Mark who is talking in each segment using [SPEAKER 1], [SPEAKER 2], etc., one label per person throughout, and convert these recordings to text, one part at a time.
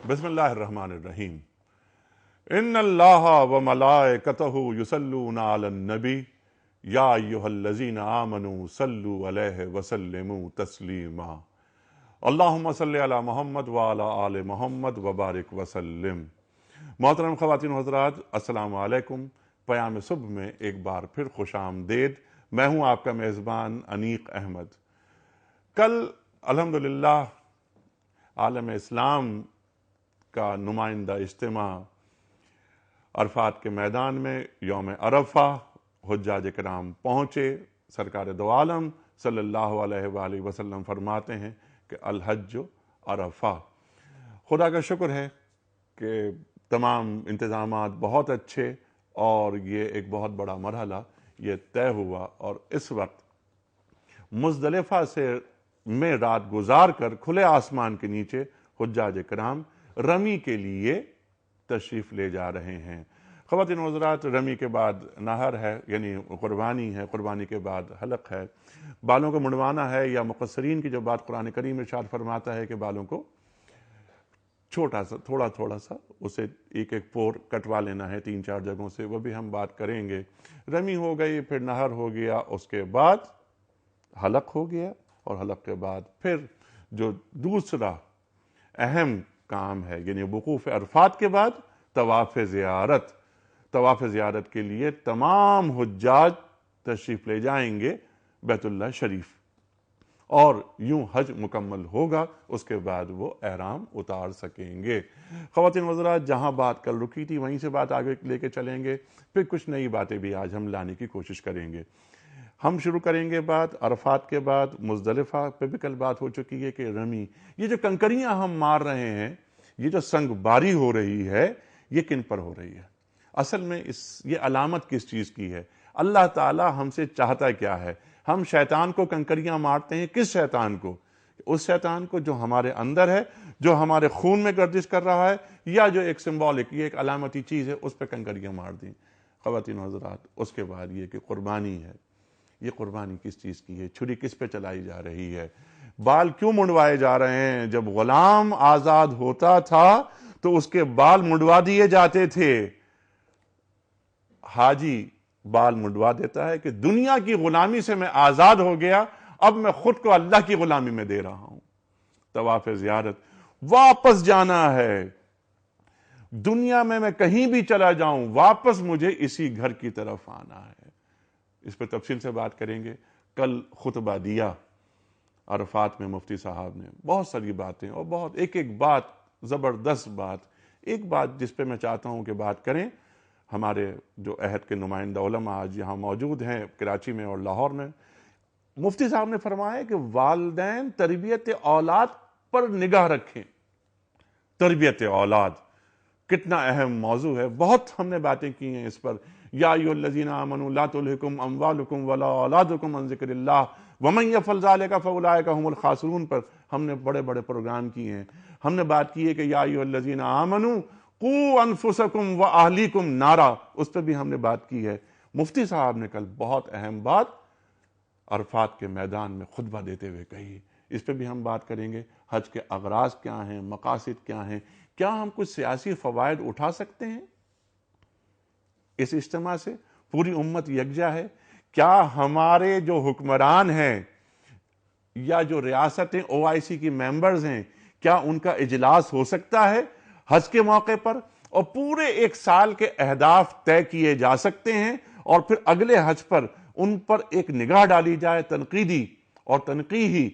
[SPEAKER 1] بسم اللہ الرحمن الرحیم ان اللہ و ملائکتہ یصلون علی النبی یا ایھا الذین آمنوا صلوا علیہ وسلموا تسلیما اللہم صلی علی محمد وعلی آل محمد وبارک وسلم۔ محترم خواتین و حضرات، السلام علیکم۔ پیام صبح میں ایک بار پھر خوش آمدید۔ میں ہوں آپ کا میزبان انیق احمد۔ کل الحمدللہ عالم اسلام کا نمائندہ اجتماع عرفات کے میدان میں یوم عرفہ حجاج کرام پہنچے۔ سرکار دو عالم صلی اللہ علیہ وآلہ وسلم فرماتے ہیں کہ الحج عرفہ۔ خدا کا شکر ہے کہ تمام انتظامات بہت اچھے اور یہ ایک بہت بڑا مرحلہ یہ طے ہوا، اور اس وقت مزدلفہ میں رات گزار کر کھلے آسمان کے نیچے حجاج کرام رمی کے لیے تشریف لے جا رہے ہیں۔ خواتین و حضرات، رمی کے بعد نہر ہے، یعنی قربانی ہے، قربانی کے بعد حلق ہے، بالوں کو منڈوانا ہے، یا مقصرین کی جو بات قرآن کریم ارشاد فرماتا ہے کہ بالوں کو چھوٹا سا تھوڑا سا اسے ایک ایک پور کٹوا لینا ہے 3-4 جگہوں سے، وہ بھی ہم بات کریں گے۔ رمی ہو گئی، پھر نہر ہو گیا، اس کے بعد حلق ہو گیا، اور حلق کے بعد پھر جو دوسرا اہم کام ہے، یعنی وقوف عرفات کے بعد طواف زیارت۔ طواف زیارت کے لیے تمام حجاج تشریف لے جائیں گے بیت اللہ شریف، اور یوں حج مکمل ہوگا، اس کے بعد وہ احرام اتار سکیں گے۔ خواتین و حضرات، جہاں بات کل رکی تھی وہیں سے بات آگے لے کے چلیں گے، پھر کچھ نئی باتیں بھی آج ہم لانے کی کوشش کریں گے۔ ہم شروع کریں گے بات عرفات کے بعد مزدلفہ پہ بھی کل بات ہو چکی ہے کہ رمی، یہ جو کنکریاں ہم مار رہے ہیں، یہ جو سنگ باری ہو رہی ہے، یہ کن پر ہو رہی ہے؟ اصل میں یہ علامت کس چیز کی ہے؟ اللہ تعالی ہم سے چاہتا کیا ہے؟ ہم شیطان کو کنکریاں مارتے ہیں، کس شیطان کو؟ اس شیطان کو جو ہمارے اندر ہے، جو ہمارے خون میں گردش کر رہا ہے، یا جو ایک سمبولک، یہ ایک علامتی چیز ہے، اس پہ کنکریاں مار دیں۔ خواتین و حضرات، اس کے بعد یہ کہ قربانی ہے۔ یہ قربانی کس چیز کی ہے؟ چھری کس پہ چلائی جا رہی ہے؟ بال کیوں منڈوائے جا رہے ہیں؟ جب غلام آزاد ہوتا تھا تو اس کے بال منڈوا دیے جاتے تھے۔ حاجی بال منڈوا دیتا ہے کہ دنیا کی غلامی سے میں آزاد ہو گیا، اب میں خود کو اللہ کی غلامی میں دے رہا ہوں۔ طواف زیارت، واپس جانا ہے۔ دنیا میں کہیں بھی چلا جاؤں، واپس مجھے اسی گھر کی طرف آنا ہے۔ اس پہ تفصیل سے بات کریں گے۔ کل خطبہ دیا عرفات میں مفتی صاحب نے، بہت ساری باتیں، اور بہت ایک بات، زبردست بات، ایک بات جس پہ میں چاہتا ہوں کہ بات کریں۔ ہمارے جو عہد کے نمائندہ علماء آج یہاں موجود ہیں کراچی میں اور لاہور میں، مفتی صاحب نے فرمایا کہ والدین تربیت اولاد پر نگاہ رکھیں۔ تربیت اولاد کتنا اہم موضوع ہے، بہت ہم نے باتیں کی ہیں اس پر۔ یا ایھا الذین آمنوا لا تلھکم اموالکم ولا اولادکم عن ذکر اللہ ومن یفعل ذلک فاولئک ھم الخاسرون پر ہم نے بڑے بڑے پروگرام کیے ہیں۔ ہم نے بات کی ہے کہ یا ایھا الذین آمنوا قوا انفسکم واہلیکم نارا، اس پہ بھی ہم نے بات کی ہے۔ مفتی صاحب نے کل بہت اہم بات عرفات کے میدان میں خطبہ دیتے ہوئے کہی، اس پہ بھی ہم بات کریں گے۔ حج کے اغراض کیا ہیں، مقاصد کیا ہیں، کیا ہم کچھ سیاسی فوائد اٹھا سکتے ہیں اس اجتماع سے؟ پوری امت یکجا ہے۔ کیا ہمارے جو حکمران ہیں یا جو ریاستیں OIC کی ممبرز ہیں، کیا ان کا اجلاس ہو سکتا ہے حج کے موقع پر، اور پورے ایک سال کے اہداف طے کیے جا سکتے ہیں، اور پھر اگلے حج پر ان پر ایک نگاہ ڈالی جائے تنقیدی اور تنقیحی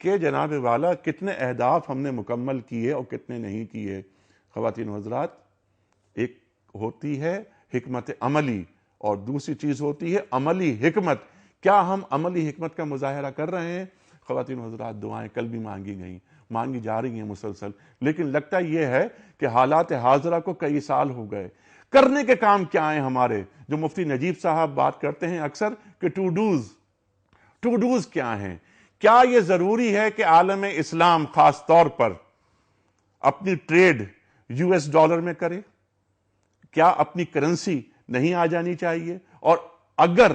[SPEAKER 1] کہ جناب والا کتنے اہداف ہم نے مکمل کیے اور کتنے نہیں کیے۔ خواتین و حضرات، ایک ہوتی ہے حکمت عملی اور دوسری چیز ہوتی ہے عملی حکمت۔ کیا ہم عملی حکمت کا مظاہرہ کر رہے ہیں؟ خواتین و حضرات، دعائیں کل بھی مانگی جا رہی ہیں مسلسل، لیکن لگتا یہ ہے کہ حالات حاضرہ کو کئی سال ہو گئے۔ کرنے کے کام کیا ہیں ہمارے؟ جو مفتی نجیب صاحب بات کرتے ہیں اکثر کہ ٹو ڈوز کیا ہیں؟ کیا یہ ضروری ہے کہ عالم اسلام خاص طور پر اپنی ٹریڈ US ڈالر میں کرے؟ کیا اپنی کرنسی نہیں آ جانی چاہیے؟ اور اگر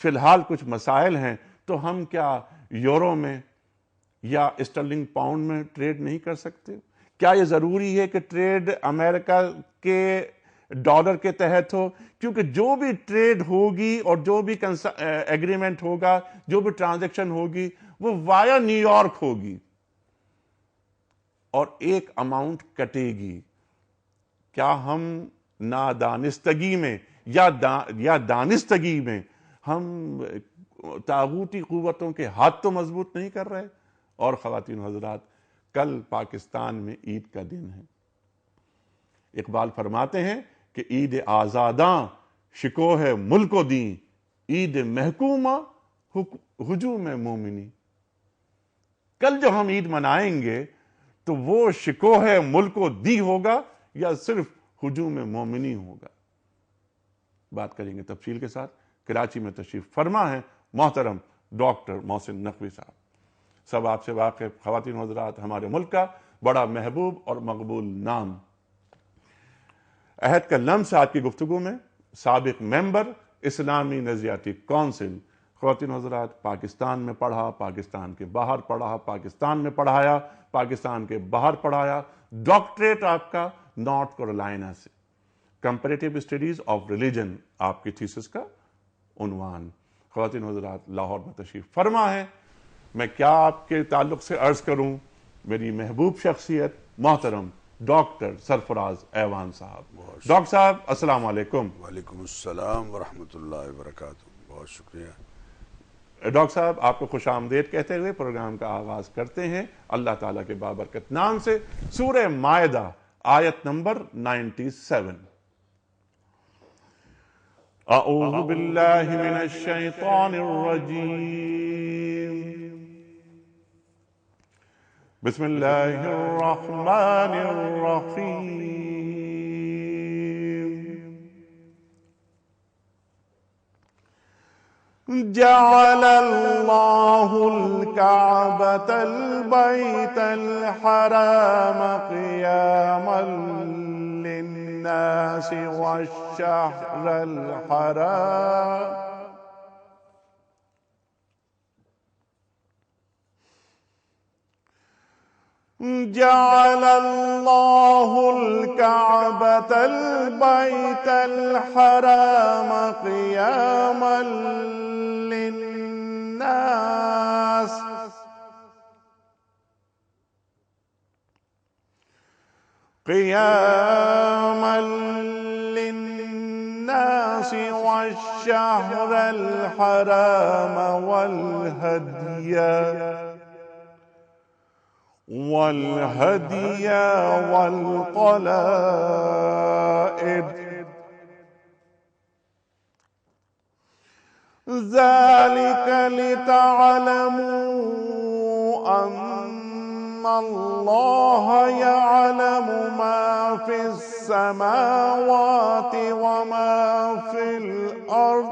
[SPEAKER 1] فی الحال کچھ مسائل ہیں تو ہم کیا یورو میں یا اسٹرلنگ پاؤنڈ میں ٹریڈ نہیں کر سکتے؟ کیا یہ ضروری ہے کہ ٹریڈ امریکہ کے ڈالر کے تحت ہو؟ کیونکہ جو بھی ٹریڈ ہوگی اور جو بھی ایگریمنٹ ہوگا، جو بھی ٹرانزیکشن ہوگی، وہ وایا نیو یارک ہوگی اور ایک اماؤنٹ کٹے گی۔ کیا ہم نادانستگی میں یا دانستگی میں ہم طاغوتی قوتوں کے ہاتھ تو مضبوط نہیں کر رہے؟ اور خواتین و حضرات، کل پاکستان میں عید کا دن ہے۔ اقبال فرماتے ہیں کہ عید آزاداں شکوہ ملک و دین، عید محکومہ ہجوم مومنی۔ کل جو ہم عید منائیں گے تو وہ شکوہ ملک و دی ہوگا یا صرف ہجوم مومنی ہوگا؟ بات کریں گے تفصیل کے ساتھ۔ کراچی میں تشریف فرما ہے محترم ڈاکٹر محسن نقوی صاحب۔ سب آپ سے واقف خواتین و حضرات، ہمارے ملک کا بڑا محبوب اور مقبول نام، عہد کا لمس آج کی گفتگو میں، سابق ممبر اسلامی نظریاتی کونسل۔ خواتین و حضرات، پاکستان میں پڑھا، پاکستان کے باہر پڑھا، پاکستان میں پڑھایا، پاکستان کے باہر پڑھایا۔ ڈاکٹریٹ آپ کا نارتھ کیرولینا سے، کمپیریٹیو اسٹڈیز آف ریلیجن آپ کی تھیسس کا عنوان۔ خواتین و حضرات، لاہور میں تشریف فرما ہے۔ میں کیا آپ کے تعلق سے عرض کروں، میری محبوب شخصیت محترم ڈاکٹر سرفراز ایوان صاحب۔ ڈاکٹر صاحب السلام علیکم۔
[SPEAKER 2] وعلیکم السلام ورحمۃ اللہ وبرکاتہ۔ بہت شکریہ
[SPEAKER 1] ڈاکٹر صاحب، آپ کو خوش آمدید کہتے ہوئے پروگرام کا آغاز کرتے ہیں اللہ تعالیٰ کے بابرکت نام سے۔ سورہ مائدہ آیت نمبر 97۔ اعوذ باللہ من الشیطان الرجیم، بسم اللہ الرحمن الرحیم۔ جعل اللہ الکعبۃ البیت الحرام قیاما للناس والشہر الحرام جعل اللہ الکعبۃ البیت الحرام قیاما للناس والشہر الحرام والهدي والقلائد ذلك لتعلموا أن الله يعلم ما في السماوات وما في الأرض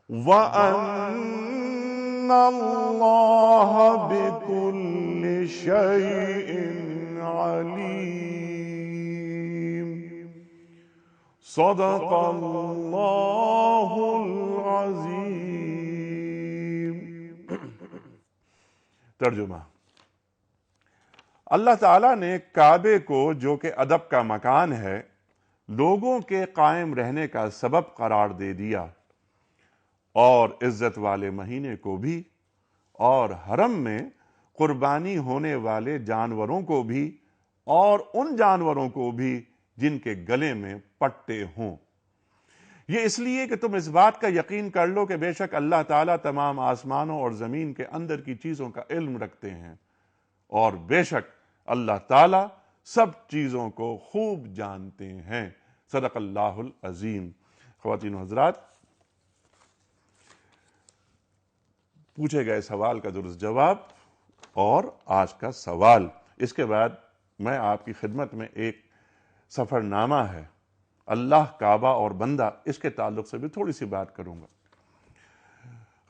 [SPEAKER 1] وأن اللہ بكل شيء علیم۔ صدق اللہ العظیم۔ ترجمہ۔ اللہ تعالیٰ نے کعبے کو، جو کہ ادب کا مکان ہے، لوگوں کے قائم رہنے کا سبب قرار دے دیا، اور عزت والے مہینے کو بھی، اور حرم میں قربانی ہونے والے جانوروں کو بھی، اور ان جانوروں کو بھی جن کے گلے میں پٹے ہوں۔ یہ اس لیے کہ تم اس بات کا یقین کر لو کہ بے شک اللہ تعالیٰ تمام آسمانوں اور زمین کے اندر کی چیزوں کا علم رکھتے ہیں، اور بے شک اللہ تعالیٰ سب چیزوں کو خوب جانتے ہیں۔ صدق اللہ العظیم۔ خواتین و حضرات، پوچھے گئے سوال کا درست جواب اور آج کا سوال، اس کے بعد میں آپ کی خدمت میں ایک سفر نامہ ہے اللہ، کعبہ اور بندہ، اس کے تعلق سے بھی تھوڑی سی بات کروں گا۔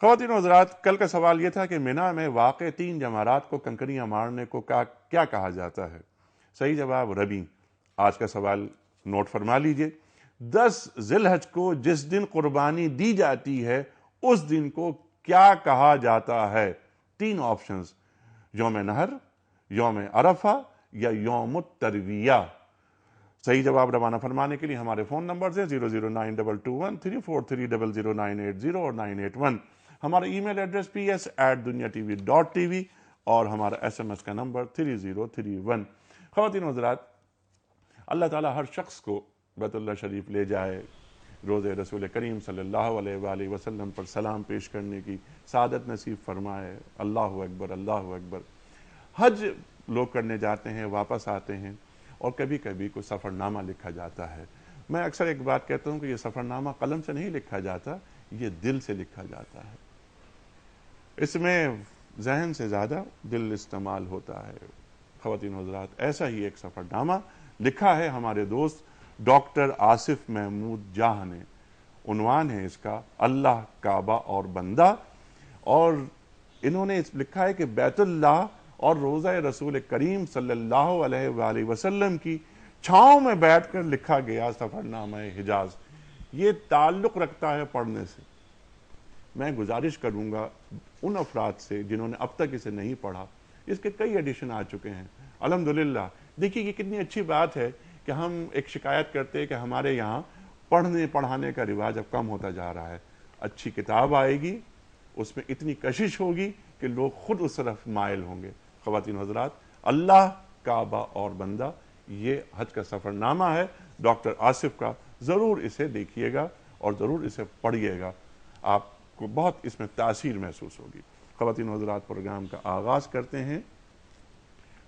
[SPEAKER 1] خواتین و حضرات، کل کا سوال یہ تھا کہ مینا میں واقع 3 جمرات کو کنکریاں مارنے کو کیا کہا جاتا ہے؟ صحیح جواب ربی۔ آج کا سوال نوٹ فرما لیجئے۔ 10 ذی الحج کو جس دن قربانی دی جاتی ہے اس دن کو کیا کہا جاتا ہے؟ 3 آپشنز: یوم نہر، یوم عرفہ یا یوم الترویہ؟ صحیح جواب روانہ فرمانے کے لیے ہمارے فون نمبرز ہیں 009221343000980 اور 981۔ ہمارا ای میل ایڈریس ps@duniatv.tv اور ہمارا SMS کا نمبر 3031۔ خواتین و حضرات، اللہ تعالیٰ ہر شخص کو بیت اللہ شریف لے جائے، روز رسول کریم صلی اللہ علیہ وآلہ وسلم پر سلام پیش کرنے کی سعادت نصیب فرمائے۔ اللہ اکبر، اللہ اکبر۔ حج لوگ کرنے جاتے ہیں، واپس آتے ہیں، اور کبھی کبھی کوئی سفر نامہ لکھا جاتا ہے۔ میں اکثر ایک بات کہتا ہوں کہ یہ سفر نامہ قلم سے نہیں لکھا جاتا، یہ دل سے لکھا جاتا ہے۔ اس میں ذہن سے زیادہ دل استعمال ہوتا ہے۔ خواتین و حضرات، ایسا ہی ایک سفر نامہ لکھا ہے ہمارے دوست ڈاکٹر آصف محمود جاہ نے۔ عنوان ہے اس کا اللہ، کعبہ اور بندہ، اور انہوں نے لکھا ہے کہ بیت اللہ اور روضہ رسول کریم صلی اللہ علیہ وآلہ وسلم کی چھاؤں میں بیٹھ کر لکھا گیا سفر نامہ حجاز۔ یہ تعلق رکھتا ہے پڑھنے سے۔ میں گزارش کروں گا ان افراد سے جنہوں نے اب تک اسے نہیں پڑھا، اس کے کئی ایڈیشن آ چکے ہیں الحمدللہ۔ دیکھیے یہ کتنی اچھی بات ہے کہ ہم ایک شکایت کرتے ہیں کہ ہمارے یہاں پڑھنے پڑھانے کا رواج اب کم ہوتا جا رہا ہے۔ اچھی کتاب آئے گی، اس میں اتنی کشش ہوگی کہ لوگ خود اس طرف مائل ہوں گے۔ خواتین و حضرات، اللہ، کعبہ اور بندہ، یہ حج کا سفر نامہ ہے ڈاکٹر آصف کا۔ ضرور اسے دیکھیے گا اور ضرور اسے پڑھیے گا، آپ کو بہت اس میں تاثیر محسوس ہوگی۔ خواتین و حضرات، پروگرام کا آغاز کرتے ہیں۔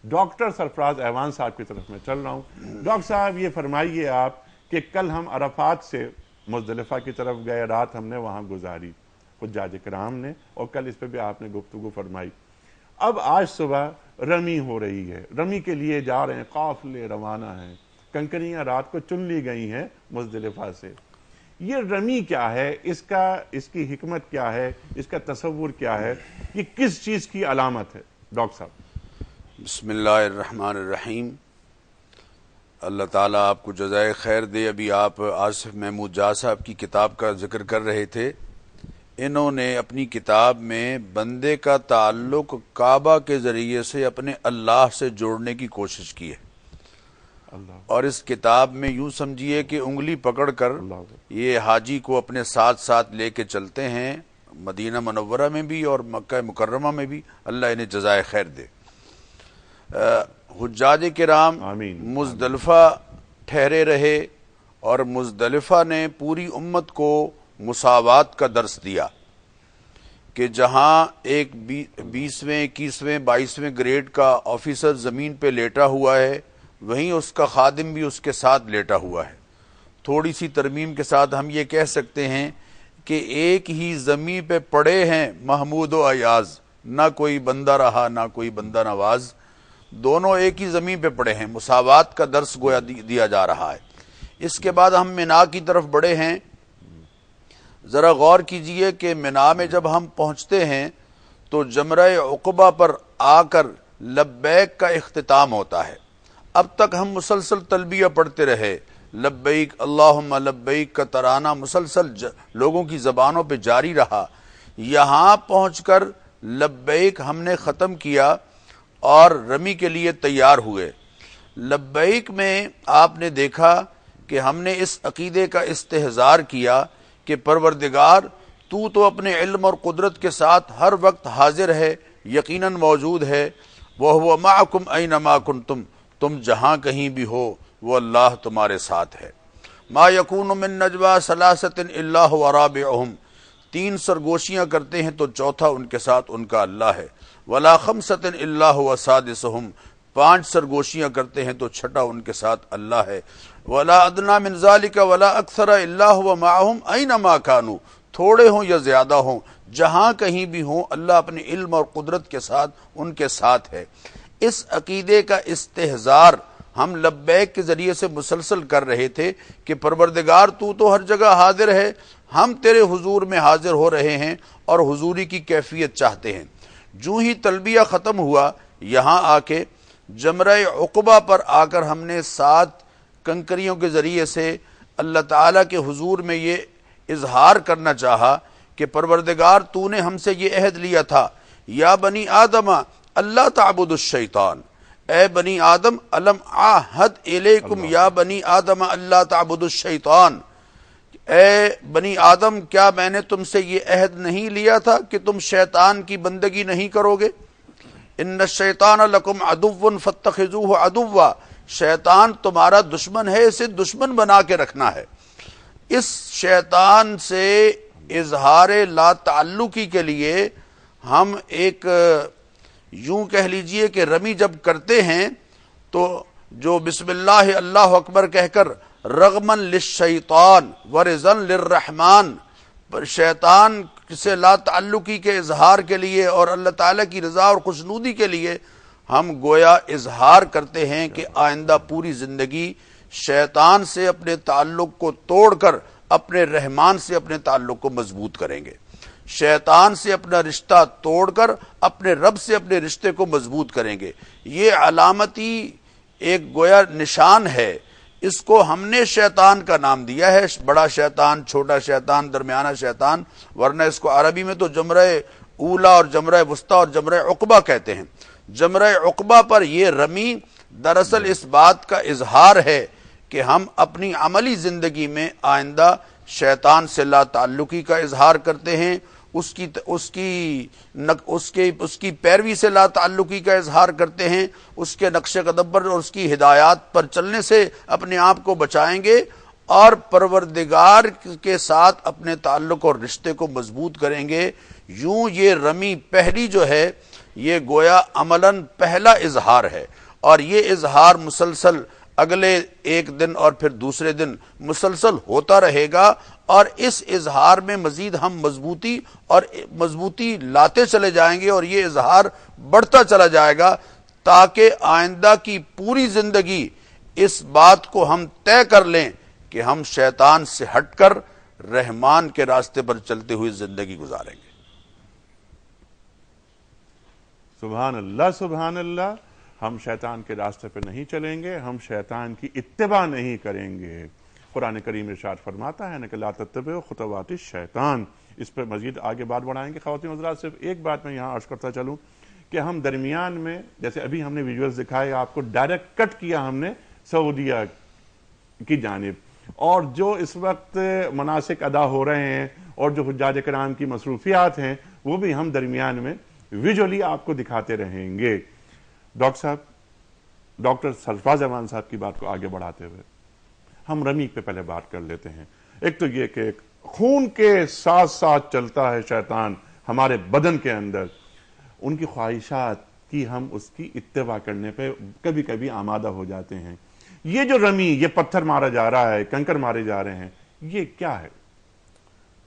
[SPEAKER 1] ڈاکٹر سرفراز ایوان صاحب کی طرف میں چل رہا ہوں۔ ڈاکٹر صاحب، یہ فرمائیے آپ کہ کل ہم عرفات سے مزدلفہ کی طرف گئے، رات ہم نے وہاں گزاری حجاج کرام نے، اور کل اس پہ بھی آپ نے گفتگو فرمائی۔ اب آج صبح رمی ہو رہی ہے، رمی کے لیے جا رہے ہیں، قافلے روانہ ہیں، کنکریاں رات کو چن لی گئی ہیں مزدلفہ سے۔ یہ رمی کیا ہے؟ اس کی حکمت کیا ہے؟ اس کا تصور کیا ہے؟ یہ کس چیز کی علامت ہے ڈاکٹر صاحب؟
[SPEAKER 2] بسم اللہ الرحمن الرحیم۔ اللہ تعالیٰ آپ کو جزائے خیر دے۔ ابھی آپ آصف محمود جاہ صاحب کی کتاب کا ذکر کر رہے تھے۔ انہوں نے اپنی کتاب میں بندے کا تعلق کعبہ کے ذریعے سے اپنے اللہ سے جوڑنے کی کوشش کی ہے، اور اس کتاب میں یوں سمجھیے کہ انگلی پکڑ کر یہ حاجی کو اپنے ساتھ ساتھ لے کے چلتے ہیں، مدینہ منورہ میں بھی اور مکہ مکرمہ میں بھی۔ اللہ انہیں جزائے خیر دے۔ حجاج کرام مزدلفہ ٹھہرے رہے، اور مزدلفہ نے پوری امت کو مساوات کا درس دیا کہ جہاں ایک 20ویں 21ویں 22ویں گریڈ کا آفیسر زمین پہ لیٹا ہوا ہے، وہیں اس کا خادم بھی اس کے ساتھ لیٹا ہوا ہے۔ تھوڑی سی ترمیم کے ساتھ ہم یہ کہہ سکتے ہیں کہ ایک ہی زمین پہ پڑے ہیں محمود و ایاز، نہ کوئی بندہ رہا نہ کوئی بندہ نواز، دونوں ایک ہی زمین پہ پڑے ہیں۔ مساوات کا درس گویا دیا جا رہا ہے۔ اس کے بعد ہم مینا کی طرف بڑھے ہیں۔ ذرا غور کیجئے کہ مینا میں جب ہم پہنچتے ہیں تو جمرہ عقبہ پر آ کر لبیک کا اختتام ہوتا ہے۔ اب تک ہم مسلسل تلبیہ پڑھتے رہے، لبیک اللہم لبیک کا ترانہ مسلسل لوگوں کی زبانوں پہ جاری رہا۔ یہاں پہنچ کر لبیک ہم نے ختم کیا اور رمی کے لیے تیار ہوئے۔ لبیک میں آپ نے دیکھا کہ ہم نے اس عقیدے کا استحضار کیا کہ پروردگار تو اپنے علم اور قدرت کے ساتھ ہر وقت حاضر ہے، یقیناً موجود ہے۔ وَهُوَ مَعَكُمْ أَيْنَمَا كُنْتُمْ، تم جہاں کہیں بھی ہو وہ اللہ تمہارے ساتھ ہے۔ مَا يَكُونُ مِن نَجْوَىٰ ثَلَاثَةٍ إِلَّا هُوَ رَابِعُهُمْ، 3 سرگوشیاں کرتے ہیں تو چوتھا ان کے ساتھ ان کا اللہ ہے۔ وَلَا خَمْسَةٍ إِلَّا هُوَ سَادِسُهُمْ، 5 سرگوشیاں کرتے ہیں تو چھٹا ان کے ساتھ اللہ ہے۔ وَلَا أَدْنَىٰ مِن ذَلِكَ وَلَا أَكْثَرَ إِلَّا هُوَ مَعَهُمْ أَيْنَمَا كَانُوا، تھوڑے ہوں یا زیادہ ہوں، جہاں کہیں بھی ہوں اللہ اپنے علم اور قدرت کے ساتھ ان کے ساتھ ہے۔ اس عقیدے کا استحضار ہم لبیک کے ذریعے سے مسلسل کر رہے تھے کہ پروردگار تو ہر جگہ حاضر ہے، ہم تیرے حضور میں حاضر ہو رہے ہیں اور حضوری کی کیفیت چاہتے ہیں۔ جو ہی تلبیہ ختم ہوا، یہاں آ کے جمرہ عقبہ پر آ کر ہم نے 7 کنکریوں کے ذریعے سے اللہ تعالیٰ کے حضور میں یہ اظہار کرنا چاہا کہ پروردگار تو نے ہم سے یہ عہد لیا تھا، یا بنی آدم اللہ تعبدوا الشیطان، اے بنی آدم الم عہد الیکم یا بنی آدم اللہ تعبدوا الشیطان، اے بنی آدم کیا میں نے تم سے یہ عہد نہیں لیا تھا کہ تم شیطان کی بندگی نہیں کرو گے؟ ان الشیطان لکم عدو فاتخذوہ عدوا، شیطان تمہارا دشمن ہے، اسے دشمن بنا کے رکھنا ہے۔ اس شیطان سے اظہار لا تعلقی کے لیے ہم ایک یوں کہہ لیجئے کہ رمی جب کرتے ہیں تو جو بسم اللہ اللہ اکبر کہہ کر رغمن للشیطان ورزن للرحمن، شیطان سے لا تعلقی کے اظہار کے لیے اور اللہ تعالیٰ کی رضا اور خوشنودی کے لیے ہم گویا اظہار کرتے ہیں کہ آئندہ پوری زندگی شیطان سے اپنے تعلق کو توڑ کر اپنے رحمان سے اپنے تعلق کو مضبوط کریں گے، شیطان سے اپنا رشتہ توڑ کر اپنے رب سے اپنے رشتے کو مضبوط کریں گے۔ یہ علامتی ایک گویا نشان ہے، اس کو ہم نے شیطان کا نام دیا ہے، بڑا شیطان، چھوٹا شیطان، درمیانہ شیطان، ورنہ اس کو عربی میں تو جمرہ اولا اور جمرہ وسطیٰ اور جمرہ عقبہ کہتے ہیں۔ جمرہ عقبہ پر یہ رمی دراصل اس بات کا اظہار ہے کہ ہم اپنی عملی زندگی میں آئندہ شیطان سے لا تعلقی کا اظہار کرتے ہیں، اس کی پیروی سے لا تعلقی کا اظہار کرتے ہیں، اس کے نقش قدم پر اور اس کی ہدایات پر چلنے سے اپنے آپ کو بچائیں گے اور پروردگار کے ساتھ اپنے تعلق اور رشتے کو مضبوط کریں گے۔ یوں یہ رمی پہلی جو ہے یہ گویا عملاً پہلا اظہار ہے، اور یہ اظہار مسلسل اگلے ایک دن اور پھر دوسرے دن مسلسل ہوتا رہے گا، اور اس اظہار میں مزید ہم مضبوطی لاتے چلے جائیں گے، اور یہ اظہار بڑھتا چلا جائے گا تاکہ آئندہ کی پوری زندگی اس بات کو ہم طے کر لیں کہ ہم شیطان سے ہٹ کر رحمان کے راستے پر چلتے ہوئے زندگی گزاریں گے۔
[SPEAKER 1] سبحان اللہ سبحان اللہ، ہم شیطان کے راستے پہ نہیں چلیں گے، ہم شیطان کی اتباع نہیں کریں گے۔ قرآن کریم ارشاد فرماتا ہے کہ لا تتبعوا خطوات الشیطان۔ اس پہ مزید آگے بات بڑھائیں گے۔ خواتین حضرات، صرف ایک بات میں یہاں عرض کرتا چلوں کہ ہم درمیان میں جیسے ابھی ہم نے ویڈیوز دکھائے آپ کو، ڈائریکٹ کٹ کیا ہم نے سعودیہ کی جانب، اور جو اس وقت مناسک ادا ہو رہے ہیں اور جو حجاج کرام کی مصروفیات ہیں وہ بھی ہم درمیان میں ویژولی آپ کو دکھاتے رہیں گے۔ ڈاکٹر سرفراز امان صاحب کی بات کو آگے بڑھاتے ہوئے ہم رمی پہ پہلے بات کر لیتے ہیں۔ ایک تو یہ کہ خون کے ساتھ ساتھ چلتا ہے شیطان ہمارے بدن کے اندر، ان کی خواہشات کی ہم اس کی اتباع کرنے پہ کبھی کبھی آمادہ ہو جاتے ہیں۔ یہ جو رمی، یہ پتھر مارا جا رہا ہے، کنکر مارے جا رہے ہیں، یہ کیا ہے؟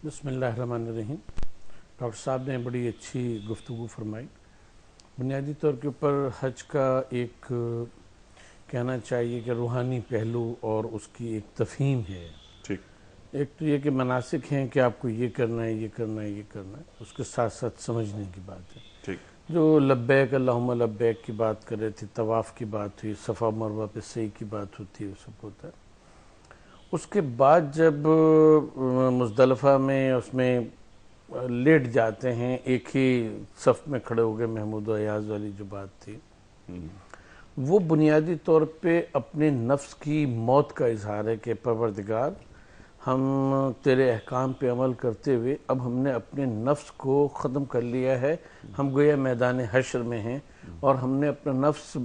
[SPEAKER 3] بسم اللہ الرحمن الرحیم۔ ڈاکٹر صاحب نے بڑی اچھی گفتگو فرمائی۔ بنیادی طور کے اوپر حج کا ایک کہنا چاہیے کہ روحانی پہلو اور اس کی ایک تفہیم ہے۔
[SPEAKER 1] ٹھیک،
[SPEAKER 3] ایک تو یہ کہ مناسک ہیں کہ آپ کو یہ کرنا ہے، یہ کرنا ہے، یہ کرنا ہے، اس کے ساتھ ساتھ سمجھنے کی بات ہے۔
[SPEAKER 1] ٹھیک،
[SPEAKER 3] جو لبیک اللہم لبیک کی بات کر رہے تھے، طواف کی بات ہوئی، صفا مروہ پہ سعی کی بات ہوتی ہے، وہ سب ہوتا ہے۔ اس کے بعد جب مزدلفہ میں اس میں لیٹ جاتے ہیں، ایک ہی صف میں کھڑے ہو گئے، محمود و ایاز والی جو بات تھی، وہ بنیادی طور پہ اپنے نفس کی موت کا اظہار ہے کہ پروردگار، ہم تیرے احکام پہ عمل کرتے ہوئے اب ہم نے اپنے نفس کو ختم کر لیا ہے، ہم گویا میدان حشر میں ہیں اور ہم نے اپنا نفس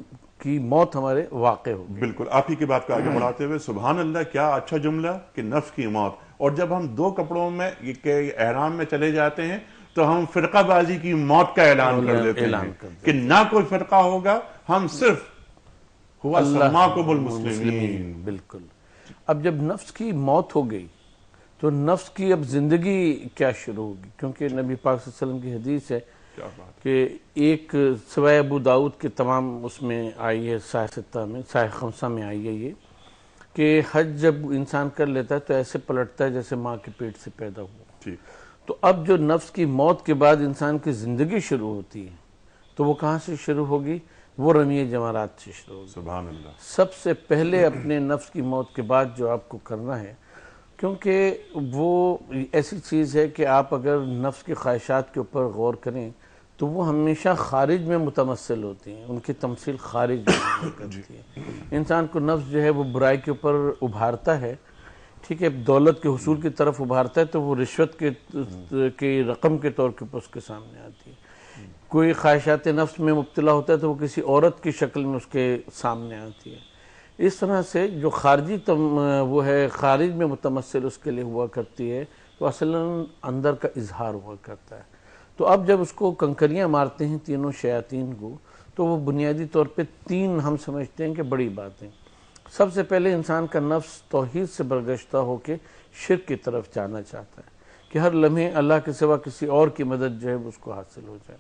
[SPEAKER 3] کی موت ہمارے واقع ہو گئی۔
[SPEAKER 1] بالکل آپ ہی کی بات کو آگے بڑھاتے ہوئے سبحان اللہ، کیا اچھا جملہ کہ نفس کی موت۔ اور جب ہم دو کپڑوں میں احرام میں چلے جاتے ہیں تو ہم فرقہ بازی کی موت کا اعلان کر دیتے ہیں کہ نہ کوئی فرقہ ہوگا، ہم صرف ہوا سماکم المسلمین۔
[SPEAKER 3] بالکل۔ اب جب نفس کی موت ہو گئی تو نفس کی اب زندگی کیا شروع ہوگی؟ کیونکہ نبی پاک صلی اللہ علیہ وسلم کی حدیث ہے کہ ایک سوائے ابو داؤد کے تمام اس میں آئی ہے، صحیح ستہ میں، صحیح خمسہ میں آئی ہے یہ کہ حج جب انسان کر لیتا ہے تو ایسے پلٹتا ہے جیسے ماں کے پیٹ سے پیدا ہوا۔ تو اب جو نفس کی موت کے بعد انسان کی زندگی شروع ہوتی ہے تو وہ کہاں سے شروع ہوگی؟ وہ رمی جمرات سے شروع ہوگی۔
[SPEAKER 1] سبحان اللہ۔
[SPEAKER 3] سب سے پہلے اپنے نفس کی موت کے بعد جو آپ کو کرنا ہے، کیونکہ وہ ایسی چیز ہے کہ آپ اگر نفس کی خواہشات کے اوپر غور کریں تو وہ ہمیشہ خارج میں متمثل ہوتی ہیں، ان کی تمثیل خارج میں کرتی ہے۔ انسان کو نفس جو ہے وہ برائی کے اوپر ابھارتا ہے، ٹھیک ہے، دولت کے حصول کی طرف ابھارتا ہے تو وہ رشوت کے رقم کے طور کے اوپر اس کے سامنے آتی ہے۔ کوئی خواہشات نفس میں مبتلا ہوتا ہے تو وہ کسی عورت کی شکل میں اس کے سامنے آتی ہے۔ اس طرح سے جو خارجی وہ ہے خارج میں متمثل اس کے لیے ہوا کرتی ہے، تو اصلاً اندر کا اظہار ہوا کرتا ہے۔ تو اب جب اس کو کنکریاں مارتے ہیں تینوں شیاطین کو، تو وہ بنیادی طور پہ تین ہم سمجھتے ہیں کہ بڑی باتیں۔ سب سے پہلے انسان کا نفس توحید سے برگشتہ ہو کے شرک کی طرف جانا چاہتا ہے کہ ہر لمحے اللہ کے سوا کسی اور کی مدد جو ہے اس کو حاصل ہو جائے۔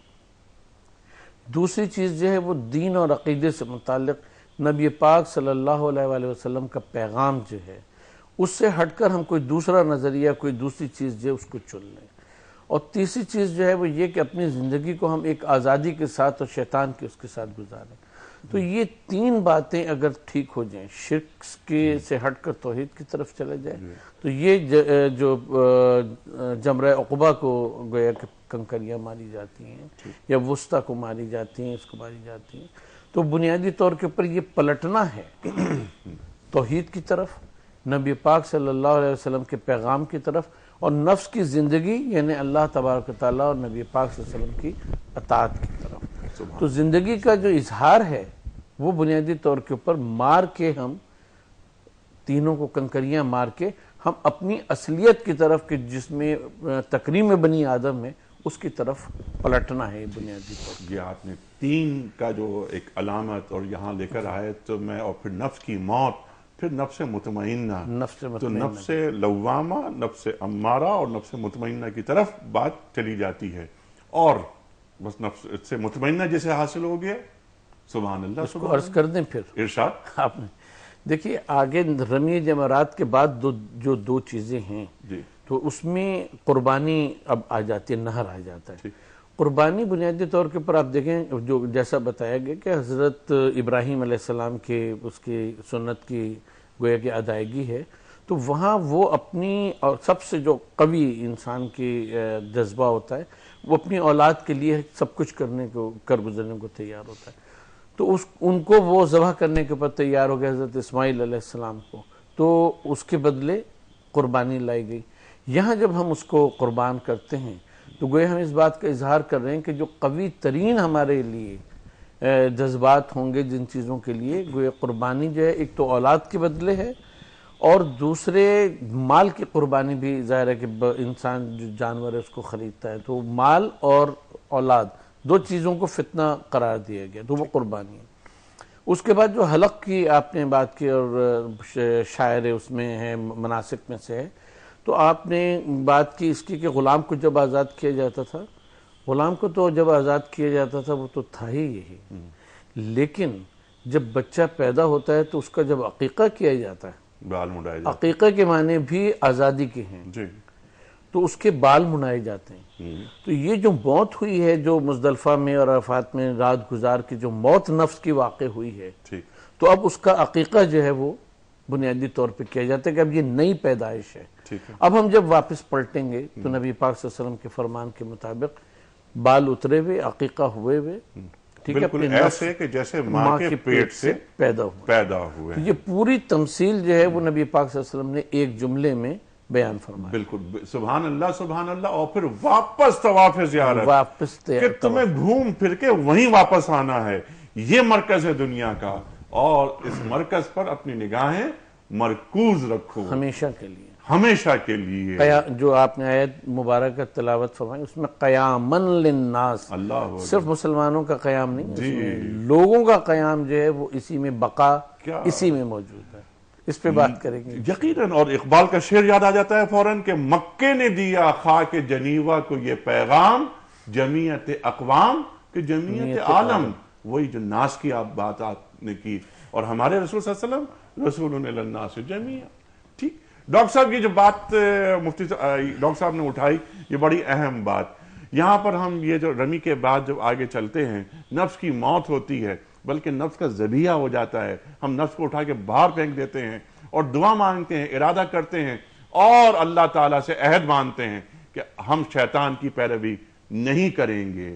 [SPEAKER 3] دوسری چیز جو ہے وہ دین اور عقیدے سے متعلق نبی پاک صلی اللہ علیہ وآلہ وسلم کا پیغام جو ہے، اس سے ہٹ کر ہم کوئی دوسرا نظریہ، کوئی دوسری چیز جو ہے اس کو چن لیں۔ اور تیسری چیز جو ہے وہ یہ کہ اپنی زندگی کو ہم ایک آزادی کے ساتھ اور شیطان کے اس کے ساتھ گزاریں۔ تو یہ تین باتیں اگر ٹھیک ہو جائیں، شرک سے ہٹ کر توحید کی طرف چلے جائیں، تو یہ جو جمرہ عقبہ کو گویا کہ کنکریاں ماری جاتی ہیں یا وسطیٰ کو ماری جاتی ہیں، اس کو ماری جاتی ہیں، تو بنیادی طور کے اوپر یہ پلٹنا ہے توحید کی طرف، نبی پاک صلی اللہ علیہ وسلم کے پیغام کی طرف، اور نفس کی زندگی یعنی اللہ تبارک و تعالیٰ اور نبی پاک صلی اللہ علیہ وسلم کی اطاعت کی طرف۔ تو زندگی کا جو اظہار ہے وہ بنیادی طور کے اوپر مار کے ہم تینوں کو کنکریاں مار کے ہم اپنی اصلیت کی طرف کہ جس میں تکریم بنی آدم ہے اس کی طرف پلٹنا ہے بنیادی طور۔
[SPEAKER 1] یہ آپ نے تین کا جو ایک علامت اور یہاں لے کر آئے تو میں، اور پھر نفس کی موت، پھر نفس مطمئنہ، تو نفس لوامہ، نفس امارہ اور نفس مطمئنہ کی طرف بات چلی جاتی ہے، اور بس نفس سے مطمئنہ جسے حاصل ہو گیا، سبحان اللہ،
[SPEAKER 3] اس کو عرض کر دیں پھر
[SPEAKER 1] ارشاد
[SPEAKER 3] آپ نے۔ دیکھیے آگے رمی جمرات کے بعد جو دو چیزیں ہیں، تو اس میں قربانی اب آ جاتی ہے، نہر آ جاتا ہے۔ قربانی بنیادی طور کے اوپر آپ دیکھیں جو جیسا بتایا گیا کہ حضرت ابراہیم علیہ السلام کے اس کی سنت کی گویا کہ ادائیگی ہے، تو وہاں وہ اپنی، اور سب سے جو قوی انسان کی جذبہ ہوتا ہے وہ اپنی اولاد کے لیے سب کچھ کر گزرنے کو تیار ہوتا ہے، تو ان کو وہ ذبح کرنے کے اوپر تیار ہو گیا حضرت اسماعیل علیہ السلام کو، تو اس کے بدلے قربانی لائی گئی۔ یہاں جب ہم اس کو قربان کرتے ہیں تو گویا ہم اس بات کا اظہار کر رہے ہیں کہ جو قوی ترین ہمارے لیے جذبات ہوں گے جن چیزوں کے لیے، گویا قربانی جو ہے ایک تو اولاد کے بدلے ہے، اور دوسرے مال کی قربانی بھی ظاہر ہے کہ انسان جو جانور ہے اس کو خریدتا ہے، تو مال اور اولاد دو چیزوں کو فتنہ قرار دیا گیا، تو وہ قربانی ہے۔ اس کے بعد جو حلق کی آپ نے بات کی اور شاعر اس میں ہے، مناسک میں سے ہے، تو آپ نے بات کی اس کی کہ غلام کو جب آزاد کیا جاتا تھا، غلام کو تو جب آزاد کیا جاتا تھا وہ تو تھا ہی یہی، لیکن جب بچہ پیدا ہوتا ہے تو اس کا جب عقیقہ کیا جاتا ہے،
[SPEAKER 1] بال منڈائے جاتے
[SPEAKER 3] عقیقہ کے معنی بھی آزادی کے ہیں، تو اس کے بال منائے جاتے ہیں۔ تو یہ جو موت ہوئی ہے جو مزدلفہ میں اور عرفات میں رات گزار کی جو موت نفس کی واقع ہوئی ہے، تو اب اس کا عقیقہ جو ہے وہ بنیادی طور پہ کیا جاتا ہے کہ اب یہ نئی پیدائش ہے۔ اب ہم جب واپس پلٹیں گے تو نبی پاک صلی اللہ علیہ وسلم کے فرمان کے مطابق بال اترے ہوئے، عقیقہ ہوئے ہوئے، ٹھیک ہے،
[SPEAKER 1] بالکل ایسے کہ جیسے ماں کے پیٹ سے پیدا ہوئے۔
[SPEAKER 3] یہ پوری تمثیل جو ہے وہ نبی پاک صلی اللہ علیہ وسلم نے ایک جملے میں بیان فرمایا۔
[SPEAKER 1] بالکل، سبحان اللہ سبحان اللہ، اور پھر واپس طواف زیارت،
[SPEAKER 3] واپس
[SPEAKER 1] کہ تمہیں گھوم پھر کے وہیں واپس آنا ہے، یہ مرکز ہے دنیا کا، اور اس مرکز پر اپنی نگاہیں مرکوز رکھو
[SPEAKER 3] ہمیشہ کے لیے،
[SPEAKER 1] ہمیشہ کے لیے۔
[SPEAKER 3] جو آپ نے آیت مبارکہ تلاوت فرمائی اس میں قیامن للناس،
[SPEAKER 1] اللہ
[SPEAKER 3] صرف مسلمانوں کا قیام نہیں، لوگوں کا قیام جو ہے وہ اسی میں بقا، اسی میں موجود ہے، اس پہ بات کریں گے
[SPEAKER 1] یقیناً۔ اور اقبال کا شعر یاد آ جاتا ہے فوراً کہ مکے نے دیا خاک جنیوا کو یہ پیغام، جمعیت اقوام کہ جمعیت عالم، وہی جو ناس کی آپ بات آپ نے کی، اور ہمارے رسول صلی اللہ علیہ وسلم رسول للناس جميعا۔ ٹھیک، ڈاکٹر صاحب کی جو بات مفتی ڈاکٹر صاحب نے اٹھائی، یہ بڑی اہم بات، یہاں پر ہم یہ جو رمی کے بعد جب آگے چلتے ہیں، نفس کی موت ہوتی ہے، بلکہ نفس کا ذبیحہ ہو جاتا ہے، ہم نفس کو اٹھا کے باہر پھینک دیتے ہیں اور دعا مانگتے ہیں، ارادہ کرتے ہیں اور اللہ تعالیٰ سے عہد مانتے ہیں کہ ہم شیطان کی پیروی نہیں کریں گے۔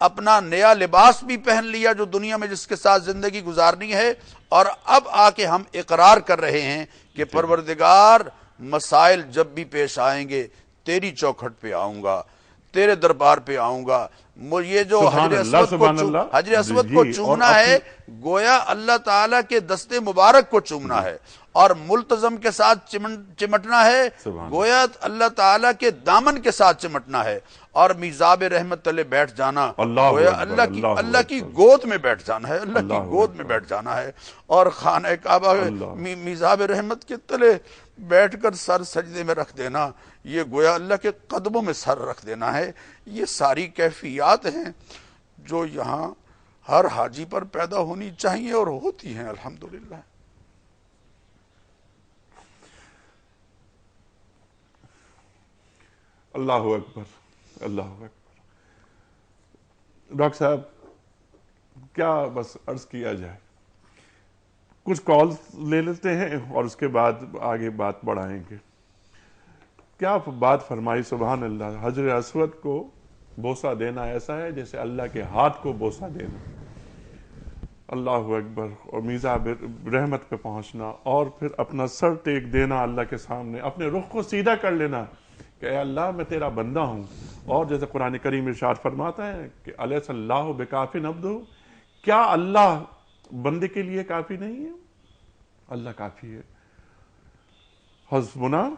[SPEAKER 2] اپنا نیا لباس بھی پہن لیا جو دنیا میں جس کے ساتھ زندگی گزارنی ہے، اور اب آ کے ہم اقرار کر رہے ہیں کہ پروردگار مسائل جب بھی پیش آئیں گے تیری چوکھٹ پہ آؤں گا، تیرے دربار پہ آؤں گا۔ یہ جو حجر اسود کو چومنا ہے گویا اللہ تعالیٰ کے دستے مبارک کو چومنا ہے، اور ملتزم کے ساتھ چمٹنا ہے گویا اللہ تعالیٰ کے دامن کے ساتھ چمٹنا ہے، اور میزاب رحمت تلے بیٹھ جانا گویا اللہ کی گود میں بیٹھ جانا ہے، اللہ کی گود میں بیٹھ جانا ہے، اور خانہ کعبہ میزاب رحمت کے تلے بیٹھ کر سر سجدے میں رکھ دینا، یہ گویا اللہ کے قدموں میں سر رکھ دینا ہے۔ یہ ساری کیفیات ہیں جو یہاں ہر حاجی پر پیدا ہونی چاہیے اور ہوتی ہیں الحمدللہ۔
[SPEAKER 1] اللہ اکبر، اللہ اکبر۔ ڈاکٹر صاحب کیا بس عرض کیا جائے، کچھ کال لے لیتے ہیں اور اس کے بعد آگے بات بڑھائیں گے۔ کیا بات فرمائی، سبحان اللہ۔ حجر اسود کو بوسہ دینا ایسا ہے جیسے اللہ کے ہاتھ کو بوسہ دینا، اللہ اکبر، اور میزاب رحمت پہ پہنچنا، اور پھر اپنا سر ٹیک دینا اللہ کے سامنے، اپنے رخ کو سیدھا کر لینا کہ اے اللہ میں تیرا بندہ ہوں، اور جیسے قرآن کریم ارشاد فرماتا ہے کہ الیس اللہ بکاف عبدہ، کیا اللہ بندے کے لیے کافی نہیں ہے؟ اللہ کافی ہے۔ حسبنا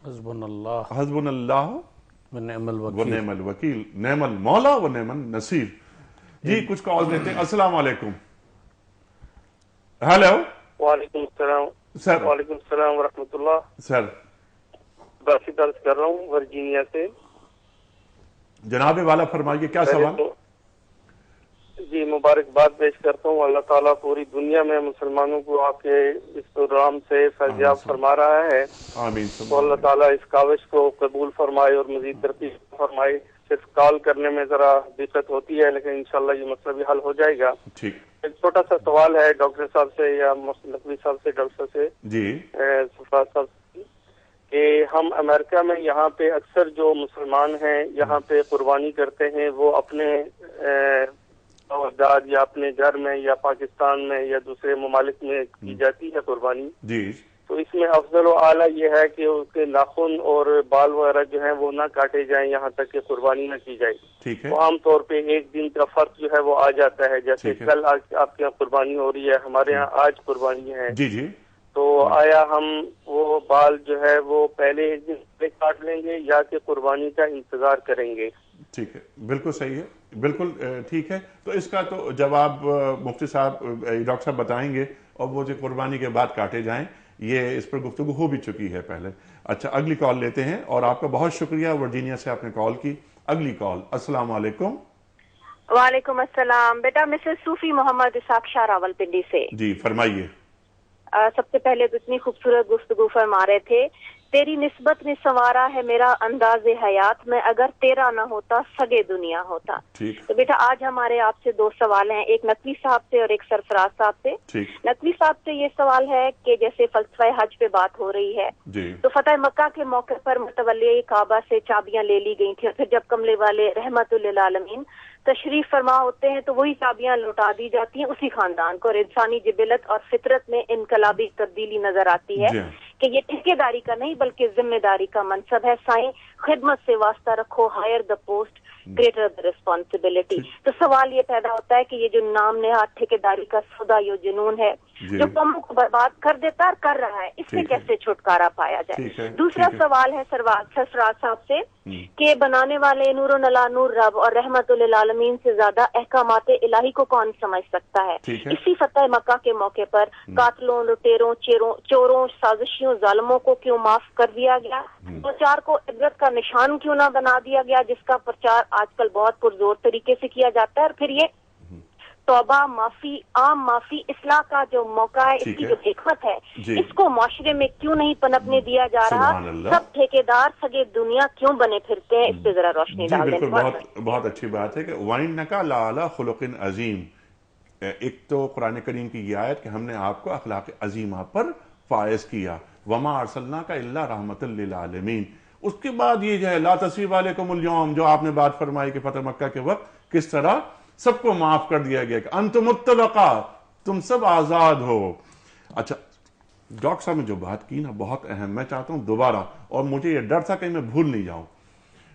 [SPEAKER 1] اللہ
[SPEAKER 3] ونعم
[SPEAKER 1] ونعم الوکیل، نعم المولا ونعم النصیر۔ جی کچھ کال دیتے ہیں۔ السلام علیکم۔ ہیلو۔
[SPEAKER 4] وعلیکم السلام
[SPEAKER 1] سر۔
[SPEAKER 4] وعلیکم السلام ورحمۃ اللہ۔
[SPEAKER 1] سر
[SPEAKER 4] باسط عرض کر رہا ہوں ورجینیا سے۔
[SPEAKER 1] جناب والا فرمائیے کیا سوال؟
[SPEAKER 4] جی مبارکباد پیش کرتا ہوں، اللہ تعالیٰ پوری دنیا میں مسلمانوں کو آپ کے اس پروگرام سے فیضیاب فرما رہا ہے،
[SPEAKER 1] آمین۔
[SPEAKER 4] تو اللہ تعالیٰ اس کاوش کو قبول فرمائے اور مزید ترقی فرمائے۔ صرف کال کرنے میں ذرا دقت ہوتی ہے لیکن انشاءاللہ یہ مسئلہ بھی حل ہو جائے گا۔
[SPEAKER 1] ٹھیک۔
[SPEAKER 4] ایک چھوٹا سا سوال ہے ڈاکٹر صاحب سے یا نقوی صاحب سے، ڈاکٹر صاحب سے،
[SPEAKER 1] جی
[SPEAKER 4] سفرات صاحب سے، کہ ہم امریکہ میں یہاں پہ اکثر جو مسلمان ہیں یہاں پہ قربانی کرتے ہیں، وہ اپنے اجداد یا اپنے گھر میں یا پاکستان میں یا دوسرے ممالک میں کی جاتی ہے قربانی،
[SPEAKER 1] جی،
[SPEAKER 4] تو اس میں افضل و اعلیٰ یہ ہے کہ اس کے ناخن اور بال وغیرہ جو ہیں وہ نہ کاٹے جائیں یہاں تک کہ قربانی نہ کی جائے۔
[SPEAKER 1] ٹھیک ہے۔
[SPEAKER 4] تو عام طور پہ ایک دن کا فرق جو ہے وہ آ جاتا ہے، جیسے کل آپ کے یہاں قربانی ہو رہی ہے، ہمارے یہاں آج قربانی ہے،
[SPEAKER 1] جی جی،
[SPEAKER 4] تو آیا ہم وہ بال جو ہے وہ پہلے ایک دن پہ کاٹ لیں گے یا کہ قربانی کا انتظار کریں گے؟
[SPEAKER 1] ٹھیک ہے، بالکل صحیح ہے، بالکل ٹھیک ہے۔ تو اس کا تو جواب مفتی صاحب ڈاکٹر صاحب بتائیں گے، اور وہ جو قربانی کے بعد کاٹے جائیں یہ اس پر گفتگو ہو بھی چکی ہے پہلے۔ اچھا اگلی کال لیتے ہیں، اور آپ کا بہت شکریہ ورجینیا سے آپ نے کال کی۔ اگلی کال۔ السلام علیکم۔
[SPEAKER 5] وعلیکم السلام۔ بیٹا مسز صوفی محمد اسحاق شاہ راولپنڈی سے۔
[SPEAKER 1] جی فرمائیے۔
[SPEAKER 5] سب سے پہلے تو اتنی خوبصورت گفتگو فرما رہے تھے، تیری نسبت میں سنوارا ہے میرا انداز حیات، میں اگر تیرا نہ ہوتا سگے دنیا ہوتا۔ تو بیٹا آج ہمارے آپ سے دو سوال ہیں، ایک نقوی صاحب سے اور ایک سرفراز صاحب سے۔ نقوی صاحب سے یہ سوال ہے کہ جیسے فلسفہ حج پہ بات ہو رہی ہے، تو فتح مکہ کے موقع پر متولی کعبہ سے چابیاں لے لی گئی تھیں، اور پھر جب کملے والے رحمت للعالمین تشریف فرما ہوتے ہیں تو وہی چابیاں لوٹا دی جاتی ہیں اسی خاندان کو، اور انسانی جبلت اور فطرت میں انقلابی تبدیلی نظر آتی ہے کہ یہ ٹھیکیداری کا نہیں بلکہ ذمہ داری کا منصب ہے۔ سائیں خدمت سے واسطہ رکھو، higher the post greater the responsibility. تو سوال یہ پیدا ہوتا ہے کہ یہ جو نام نہاد ٹھیکیداری کا سودا یہ جنون ہے جو قوموں کو برباد کر دیتا اور کر رہا ہے، اس سے کیسے چھٹکارا پایا جائے؟ دوسرا سوال ہے سرفراز صاحب سے کہ بنانے والے نور و نلا نور رب اور رحمت للعالمین سے زیادہ احکامات الہی کو کون سمجھ سکتا ہے؟ اسی فتح مکہ کے موقع پر قاتلوں، لٹیروں، چوروں، سازشیوں، ظالموں کو کیوں معاف کر دیا گیا؟ پرچار کو عبرت کا نشان کیوں نہ بنا دیا گیا جس کا پرچار آج کل بہت پرزور طریقے سے کیا جاتا ہے؟ اور پھر یہ توبہ، معافی، عام معافی، اصلاح کا جو موقع ہے، اس کی جو حکمت ہے، اس کو معاشرے میں کیوں نہیں پنپنے دیا جا رہا؟ سب ٹھیکیدار سگے دنیا کیوں بنے پھرتے ہیں؟ اس پہ ذرا روشنی ڈال دیں۔
[SPEAKER 1] بالکل، بہت اچھی بات ہے کہ وَإِنَّكَ لَعَلَىٰ خُلُقٍ عَظِيمٍ۔ ایک تو قرآن کریم کی یہ آیت کہ ہم نے آپ کو اخلاق عظیمہ پر فائز کیا، وَمَا أَرْسَلْنَاكَ إِلَّا رَحْمَةً لِلْعَالَمِينَ۔ اس کے بعد یہ جو ہے لا تصریب علیکم اليوم جو آپ نے بات فرمائی کہ فتح مکہ کے وقت کس طرح سب کو معاف کر دیا گیا کہ انتم الطلقاء، تم سب آزاد ہو. اچھا ڈاکٹر صاحب نے جو بات کی نا بہت اہم، میں چاہتا ہوں دوبارہ، اور مجھے یہ ڈر تھا کہ میں بھول نہیں جاؤں.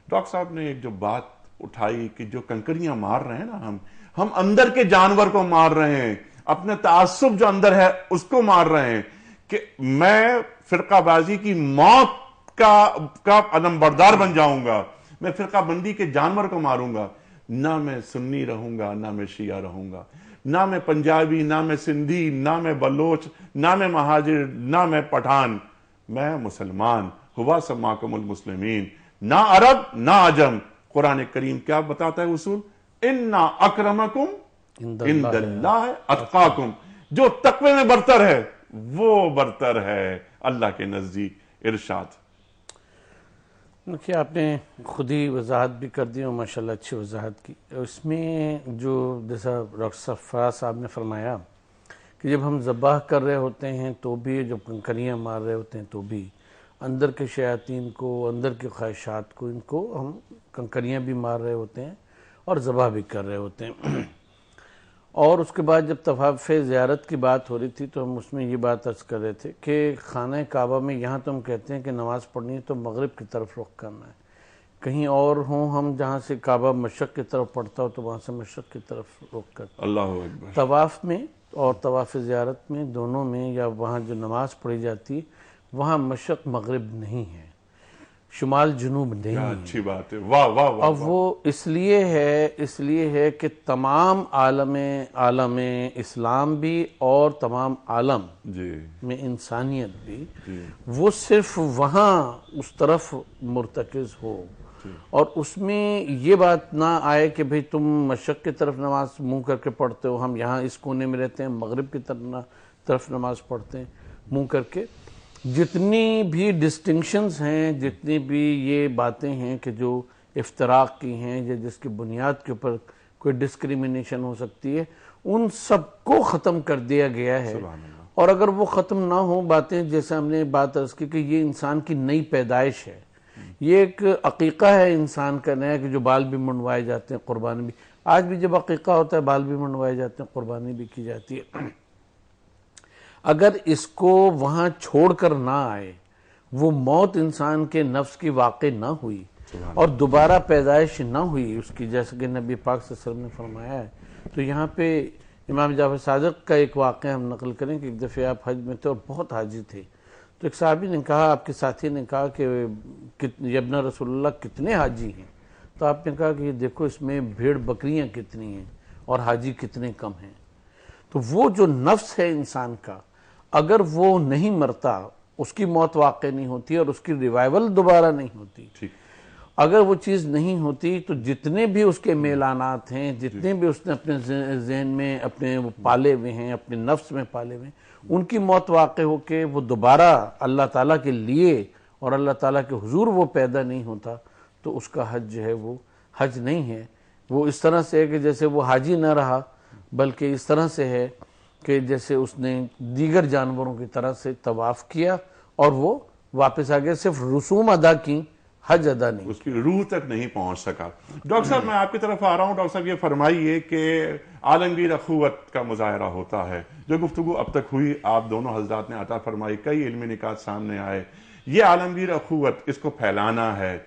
[SPEAKER 1] ڈاکٹر صاحب نے ایک جو بات اٹھائی کہ جو کنکریاں مار رہے ہیں نا ہم اندر کے جانور کو مار رہے ہیں، اپنے تعصب جو اندر ہے اس کو مار رہے ہیں، کہ میں فرقہ بازی کی موت کا عدم بردار بن جاؤں گا، میں فرقہ بندی کے جانور کو ماروں گا. نہ میں سنی رہوں گا، نہ میں شیعہ رہوں گا، نہ میں پنجابی، نہ میں سندھی، نہ میں بلوچ، نہ میں مہاجر، نہ میں پٹھان، میں مسلمان. ہوا سماکم المسلمین، نہ عرب نہ عجم. قرآن کریم کیا بتاتا ہے اصول؟ انا اکرمکم عند اللہ اتقاکم، جو تقوی میں برتر ہے وہ برتر ہے اللہ کے نزدیک. ارشاد.
[SPEAKER 3] دیکھیے آپ نے خود ہی وضاحت بھی کر دی اور ماشاءاللہ اچھی وضاحت کی. اس میں جو جیسا ڈاکٹر فراز صاحب نے فرمایا کہ جب ہم ذبح کر رہے ہوتے ہیں تو بھی، جب کنکریاں مار رہے ہوتے ہیں تو بھی اندر کے شیاطین کو، اندر کے خواہشات کو، ان کو ہم کنکریاں بھی مار رہے ہوتے ہیں اور ذبح بھی کر رہے ہوتے ہیں. اور اس کے بعد جب طواف زیارت کی بات ہو رہی تھی تو ہم اس میں یہ بات عرض کر رہے تھے کہ خانہ کعبہ میں یہاں تو ہم کہتے ہیں کہ نماز پڑھنی ہے تو مغرب کی طرف رخ کرنا ہے، کہیں اور ہوں ہم جہاں سے کعبہ مشرق کی طرف پڑتا ہو تو وہاں سے مشرق کی طرف رخ کرتے ہیں.
[SPEAKER 1] اللہ اکبر.
[SPEAKER 3] طواف میں اور طواف زیارت میں دونوں میں، یا وہاں جو نماز پڑھی جاتی وہاں مشرق مغرب نہیں ہے، شمال جنوب نہیں ہے.
[SPEAKER 1] اچھی بات ہے. واہ واہ واہ.
[SPEAKER 3] اب وہ اس لیے ہے کہ تمام عالم اسلام بھی اور تمام عالم میں انسانیت بھی وہ صرف وہاں اس طرف مرتکز ہو، اور اس میں یہ بات نہ آئے کہ بھئی تم مشرق کی طرف نماز منہ کر کے پڑھتے ہو، ہم یہاں اس کونے میں رہتے ہیں مغرب کی طرف نماز پڑھتے ہیں منہ کر کے. جتنی بھی ڈسٹنکشنز ہیں، جتنی بھی یہ باتیں ہیں کہ جو افتراق کی ہیں یا جس کی بنیاد کے اوپر کوئی ڈسکریمنیشن ہو سکتی ہے، ان سب کو ختم کر دیا گیا ہے. اور اگر وہ ختم نہ ہوں باتیں، جیسے ہم نے بات عرض کی کہ یہ انسان کی نئی پیدائش ہے، یہ ایک عقیقہ ہے انسان کا نیا کہ جو بال بھی منڈوائے جاتے ہیں، قربانی بھی. آج بھی جب عقیقہ ہوتا ہے بال بھی منڈوائے جاتے ہیں، قربانی بھی کی جاتی ہے. اگر اس کو وہاں چھوڑ کر نہ آئے، وہ موت انسان کے نفس کی واقع نہ ہوئی اور دوبارہ پیدائش نہ ہوئی اس کی، جیسے کہ نبی پاک صلی اللہ علیہ وسلم نے فرمایا ہے. تو یہاں پہ امام جعفر صادق کا ایک واقعہ ہم نقل کریں کہ ایک دفعہ آپ حج میں تھے اور بہت حاجی تھے، تو ایک صحابی نے کہا، آپ کے ساتھی نے کہا کہ یا ابن رسول اللہ کتنے حاجی ہیں؟ تو آپ نے کہا کہ یہ دیکھو اس میں بھیڑ بکریاں کتنی ہیں اور حاجی کتنے کم ہیں. تو وہ جو نفس ہے انسان کا، اگر وہ نہیں مرتا، اس کی موت واقع نہیں ہوتی اور اس کی ریوائیول دوبارہ نہیں ہوتی، اگر وہ چیز نہیں ہوتی تو جتنے بھی اس کے میلانات ہیں، جتنے بھی اس نے اپنے ذہن میں اپنے پالے ہوئے ہیں، اپنے نفس میں پالے ہوئے ہیں، ان کی موت واقع ہو کے وہ دوبارہ اللہ تعالیٰ کے لیے اور اللہ تعالیٰ کے حضور وہ پیدا نہیں ہوتا، تو اس کا حج جو ہے وہ حج نہیں ہے. وہ اس طرح سے ہے کہ جیسے وہ حاجی نہ رہا، بلکہ اس طرح سے ہے کہ جیسے اس نے دیگر جانوروں کی طرح سے طواف کیا اور وہ واپس آ گیا، صرف رسوم ادا کی، حج ادا نہیں،
[SPEAKER 1] اس کی روح تک نہیں پہنچ سکا. ڈاکٹر صاحب میں آپ کی طرف آ رہا ہوں. ڈاکٹر صاحب یہ فرمائیے کہ عالمگیر اخوت کا مظاہرہ ہوتا ہے، جو گفتگو اب تک ہوئی آپ دونوں حضرات نے عطا فرمائی، کئی علمی نکات سامنے آئے. یہ عالمگیر اخوت، اس کو پھیلانا ہے.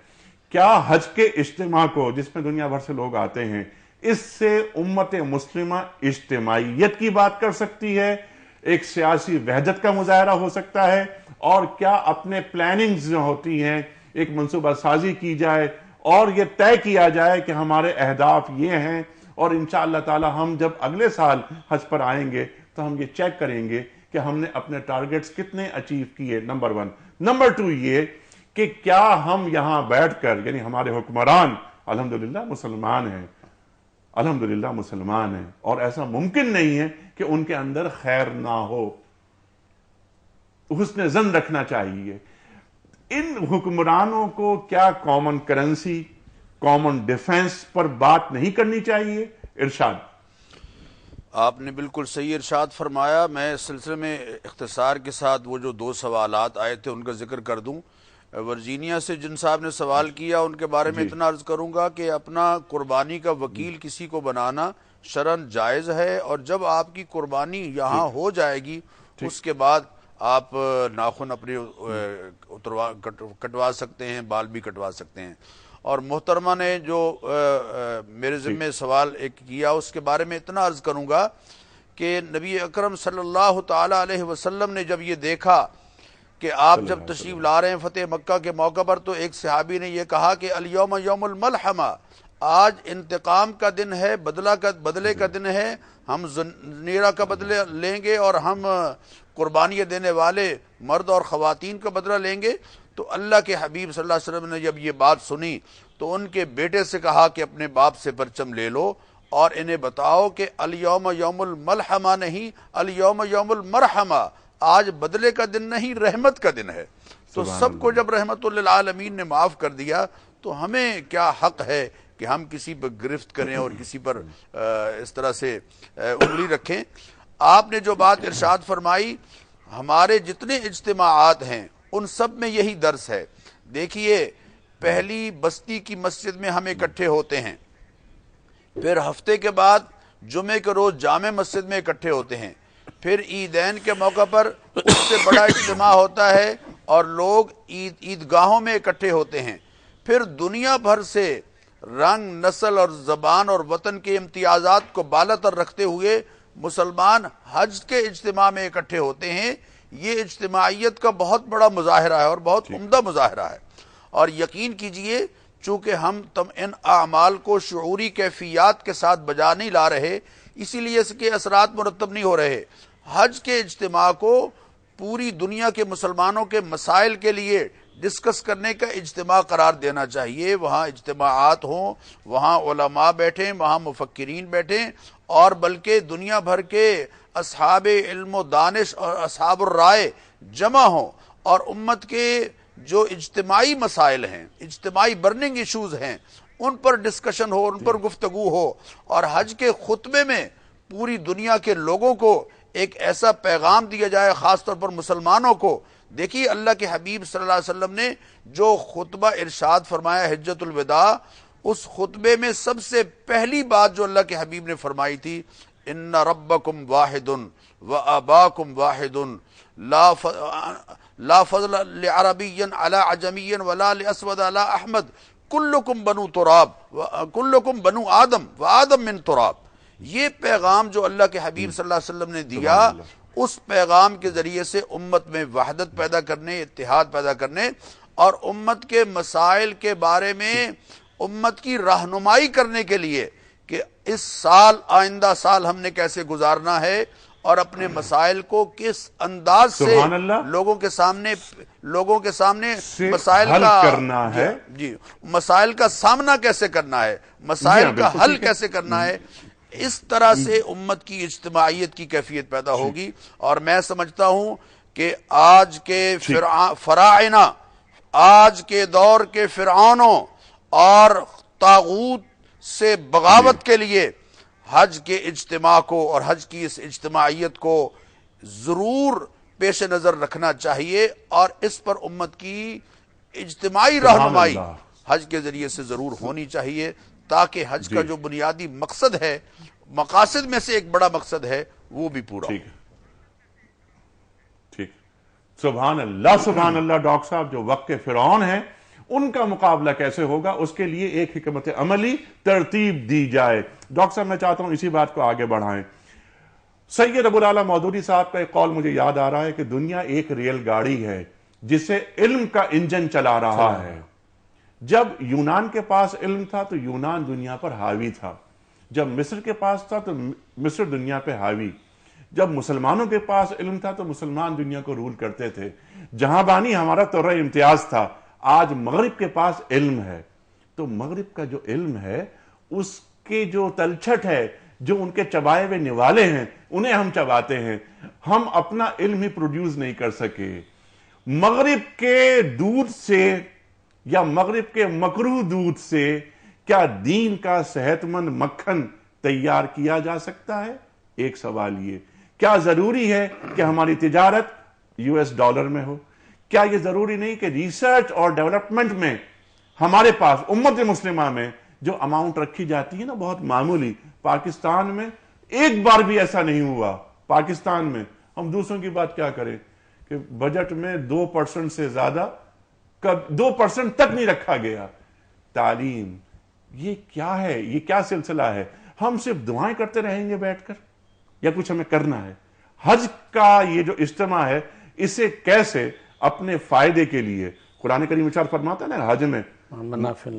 [SPEAKER 1] کیا حج کے اجتماع کو، جس میں دنیا بھر سے لوگ آتے ہیں، اس سے امت مسلمہ اجتماعیت کی بات کر سکتی ہے، ایک سیاسی وحدت کا مظاہرہ ہو سکتا ہے، اور کیا اپنے پلاننگز جو ہوتی ہیں ایک منصوبہ سازی کی جائے اور یہ طے کیا جائے کہ ہمارے اہداف یہ ہیں، اور انشاءاللہ تعالی ہم جب اگلے سال حج پر آئیں گے تو ہم یہ چیک کریں گے کہ ہم نے اپنے ٹارگٹس کتنے اچیو کیے. نمبر 1. نمبر 2 یہ کہ کیا ہم یہاں بیٹھ کر، یعنی ہمارے حکمران الحمدللہ مسلمان ہیں، الحمدللہ مسلمان ہیں، اور ایسا ممکن نہیں ہے کہ ان کے اندر خیر نہ ہو. حسن ظن رکھنا چاہیے. ان حکمرانوں کو کیا کامن کرنسی، کامن ڈیفنس پر بات نہیں کرنی چاہیے؟ ارشاد.
[SPEAKER 2] آپ نے بالکل صحیح ارشاد فرمایا. میں اس سلسلے میں اختصار کے ساتھ وہ جو 2 سوالات آئے تھے ان کا ذکر کر دوں. ورجینیا سے جن صاحب نے سوال کیا ان کے بارے میں اتنا عرض کروں گا کہ اپنا قربانی کا وکیل کسی کو بنانا شرعاً جائز ہے، اور جب آپ کی قربانی یہاں ہو جائے گی اس کے بعد آپ ناخن اپنے کٹوا سکتے ہیں، بال بھی کٹوا سکتے ہیں۔ اور محترمہ نے جو میرے ذمہ سوال ایک کیا اس کے بارے میں اتنا عرض کروں گا کہ نبی اکرم صلی اللہ تعالی علیہ وسلم نے جب یہ دیکھا کہ آپ جب تشریف لا رہے ہیں فتح مکہ کے موقع پر، تو ایک صحابی نے یہ کہا کہ الیوم یوم الملحمہ، آج انتقام کا دن ہے، بدلے کا دن ہے، ہم زنیرہ کا بدلے لیں گے اور ہم قربانیاں دینے والے مرد اور خواتین کا بدلہ لیں گے۔ تو اللہ کے حبیب صلی اللہ علیہ وسلم نے جب یہ بات سنی تو ان کے بیٹے سے کہا کہ اپنے باپ سے پرچم لے لو اور انہیں بتاؤ کہ الیوم یوم الملحمہ نہیں، الیوم یوم المرحمہ، آج بدلے کا دن نہیں، رحمت کا دن ہے۔ تو سب کو جب رحمت للعالمین نے معاف کر دیا تو ہمیں کیا حق ہے کہ ہم کسی پر گرفت کریں اور کسی پر اس طرح سے انگلی رکھیں۔ آپ نے جو بات ارشاد فرمائی، ہمارے جتنے اجتماعات ہیں ان سب میں یہی درس ہے۔ دیکھیے، پہلی بستی کی مسجد میں ہم اکٹھے ہوتے ہیں، پھر ہفتے کے بعد جمعے کے روز جامع مسجد میں اکٹھے ہوتے ہیں، پھر عیدین کے موقع پر اس سے بڑا اجتماع ہوتا ہے اور لوگ عیدگاہوں میں اکٹھے ہوتے ہیں، پھر دنیا بھر سے رنگ، نسل اور زبان اور وطن کے امتیازات کو بالاتر رکھتے ہوئے مسلمان حج کے اجتماع میں اکٹھے ہوتے ہیں۔ یہ اجتماعیت کا بہت بڑا مظاہرہ ہے اور بہت عمدہ مظاہرہ ہے، اور یقین کیجئے چونکہ ہم ان اعمال کو شعوری کیفیات کے ساتھ بجا نہیں لا رہے، اسی لیے اس کے اثرات مرتب نہیں ہو رہے۔ حج کے اجتماع کو پوری دنیا کے مسلمانوں کے مسائل کے لیے ڈسکس کرنے کا اجتماع قرار دینا چاہیے۔ وہاں اجتماعات ہوں، وہاں علماء بیٹھیں، وہاں مفکرین بیٹھیں، اور بلکہ دنیا بھر کے اصحاب علم و دانش اور اصحاب الرائے جمع ہوں، اور امت کے جو اجتماعی مسائل ہیں، اجتماعی برننگ ایشوز ہیں، ان پر ڈسکشن ہو، ان پر گفتگو ہو، اور حج کے خطبے میں پوری دنیا کے لوگوں کو ایک ایسا پیغام دیا جائے، خاص طور پر مسلمانوں کو۔ دیکھیے، اللہ کے حبیب صلی اللہ علیہ وسلم نے جو خطبہ ارشاد فرمایا حجۃ الوداع، اس خطبے میں سب سے پہلی بات جو اللہ کے حبیب نے فرمائی تھی، ان ربکم واحد و اباکم واحد لا فضل لعربی علی عجمی ولا لاسود علی احمد کلکم بنو تراب کلکم بنو آدم و آدم من تراب۔ یہ پیغام جو اللہ کے حبیب صلی اللہ علیہ وسلم نے دیا، اس پیغام کے ذریعے سے امت میں وحدت پیدا کرنے، اتحاد پیدا کرنے، اور امت کے مسائل کے بارے میں امت کی رہنمائی کرنے کے لیے کہ اس سال، آئندہ سال ہم نے کیسے گزارنا ہے، اور اپنے مسائل کو کس انداز سے لوگوں کے سامنے مسائل کا کرنا ہے، مسائل کا سامنا کیسے کرنا ہے، مسائل کا حل کیسے کرنا ہے۔ اس طرح سے امت کی اجتماعیت کی کیفیت پیدا ہوگی۔ اور میں سمجھتا ہوں کہ آج کے فراعنہ، آج کے دور کے فرعونوں اور طاغوت سے بغاوت کے لیے حج کے اجتماع کو اور حج کی اس اجتماعیت کو ضرور پیش نظر رکھنا چاہیے، اور اس پر امت کی اجتماعی رہنمائی حج کے ذریعے سے ضرور ہونی چاہیے، تاکہ حج کا جو بنیادی مقصد ہے، مقاصد میں سے ایک بڑا مقصد ہے، وہ بھی پورا ہو۔
[SPEAKER 1] ٹھیک، سبحان اللہ، سبحان اللہ۔ ڈاکٹر صاحب، جو وقت کے فرعون ہیں ان کا مقابلہ کیسے ہوگا، اس کے لیے ایک حکمت عملی ترتیب دی جائے۔ ڈاکٹر صاحب، میں چاہتا ہوں اسی بات کو آگے بڑھائیں۔ سید ابو العالی مودودی صاحب کا ایک قول مجھے یاد آ رہا ہے کہ دنیا ایک ریل گاڑی ہے جسے علم کا انجن چلا رہا ہے۔ جب یونان کے پاس علم تھا تو یونان دنیا پر حاوی تھا، جب مصر کے پاس تھا تو مصر دنیا پہ حاوی، جب مسلمانوں کے پاس علم تھا تو مسلمان دنیا کو رول کرتے تھے۔ جہاں بانی ہمارا طرح امتیاز تھا، آج مغرب کے پاس علم ہے، تو مغرب کا جو علم ہے اس کے جو تلچھٹ ہے، جو ان کے چبائے ہوئے نوالے ہیں، انہیں ہم چباتے ہیں۔ ہم اپنا علم ہی پروڈیوس نہیں کر سکے۔ مغرب کے دودھ سے یا مغرب کے مکروہ دودھ سے کیا دین کا صحت مند مکھن تیار کیا جا سکتا ہے؟ ایک سوال یہ، کیا ضروری ہے کہ ہماری تجارت US ڈالر میں ہو؟ کیا یہ ضروری نہیں کہ ریسرچ اور ڈیولپمنٹ میں ہمارے پاس امت مسلمہ میں جو اماؤنٹ رکھی جاتی ہے نا بہت معمولی، پاکستان میں ایک بار بھی ایسا نہیں ہوا. پاکستان میں ہم دوسروں کی بات کیا کریں کہ بجٹ میں 2% سے زیادہ 2% تک نہیں رکھا گیا. تعلیم یہ کیا ہے؟ یہ کیا سلسلہ ہے؟ ہم صرف دعائیں کرتے رہیں گے بیٹھ کر یا کچھ ہمیں کرنا ہے؟ حج کا یہ جو اجتماع ہے اسے کیسے اپنے فائدے کے لیے، قرآن کریم ارشاد فرماتا ہے نا حج میں منافع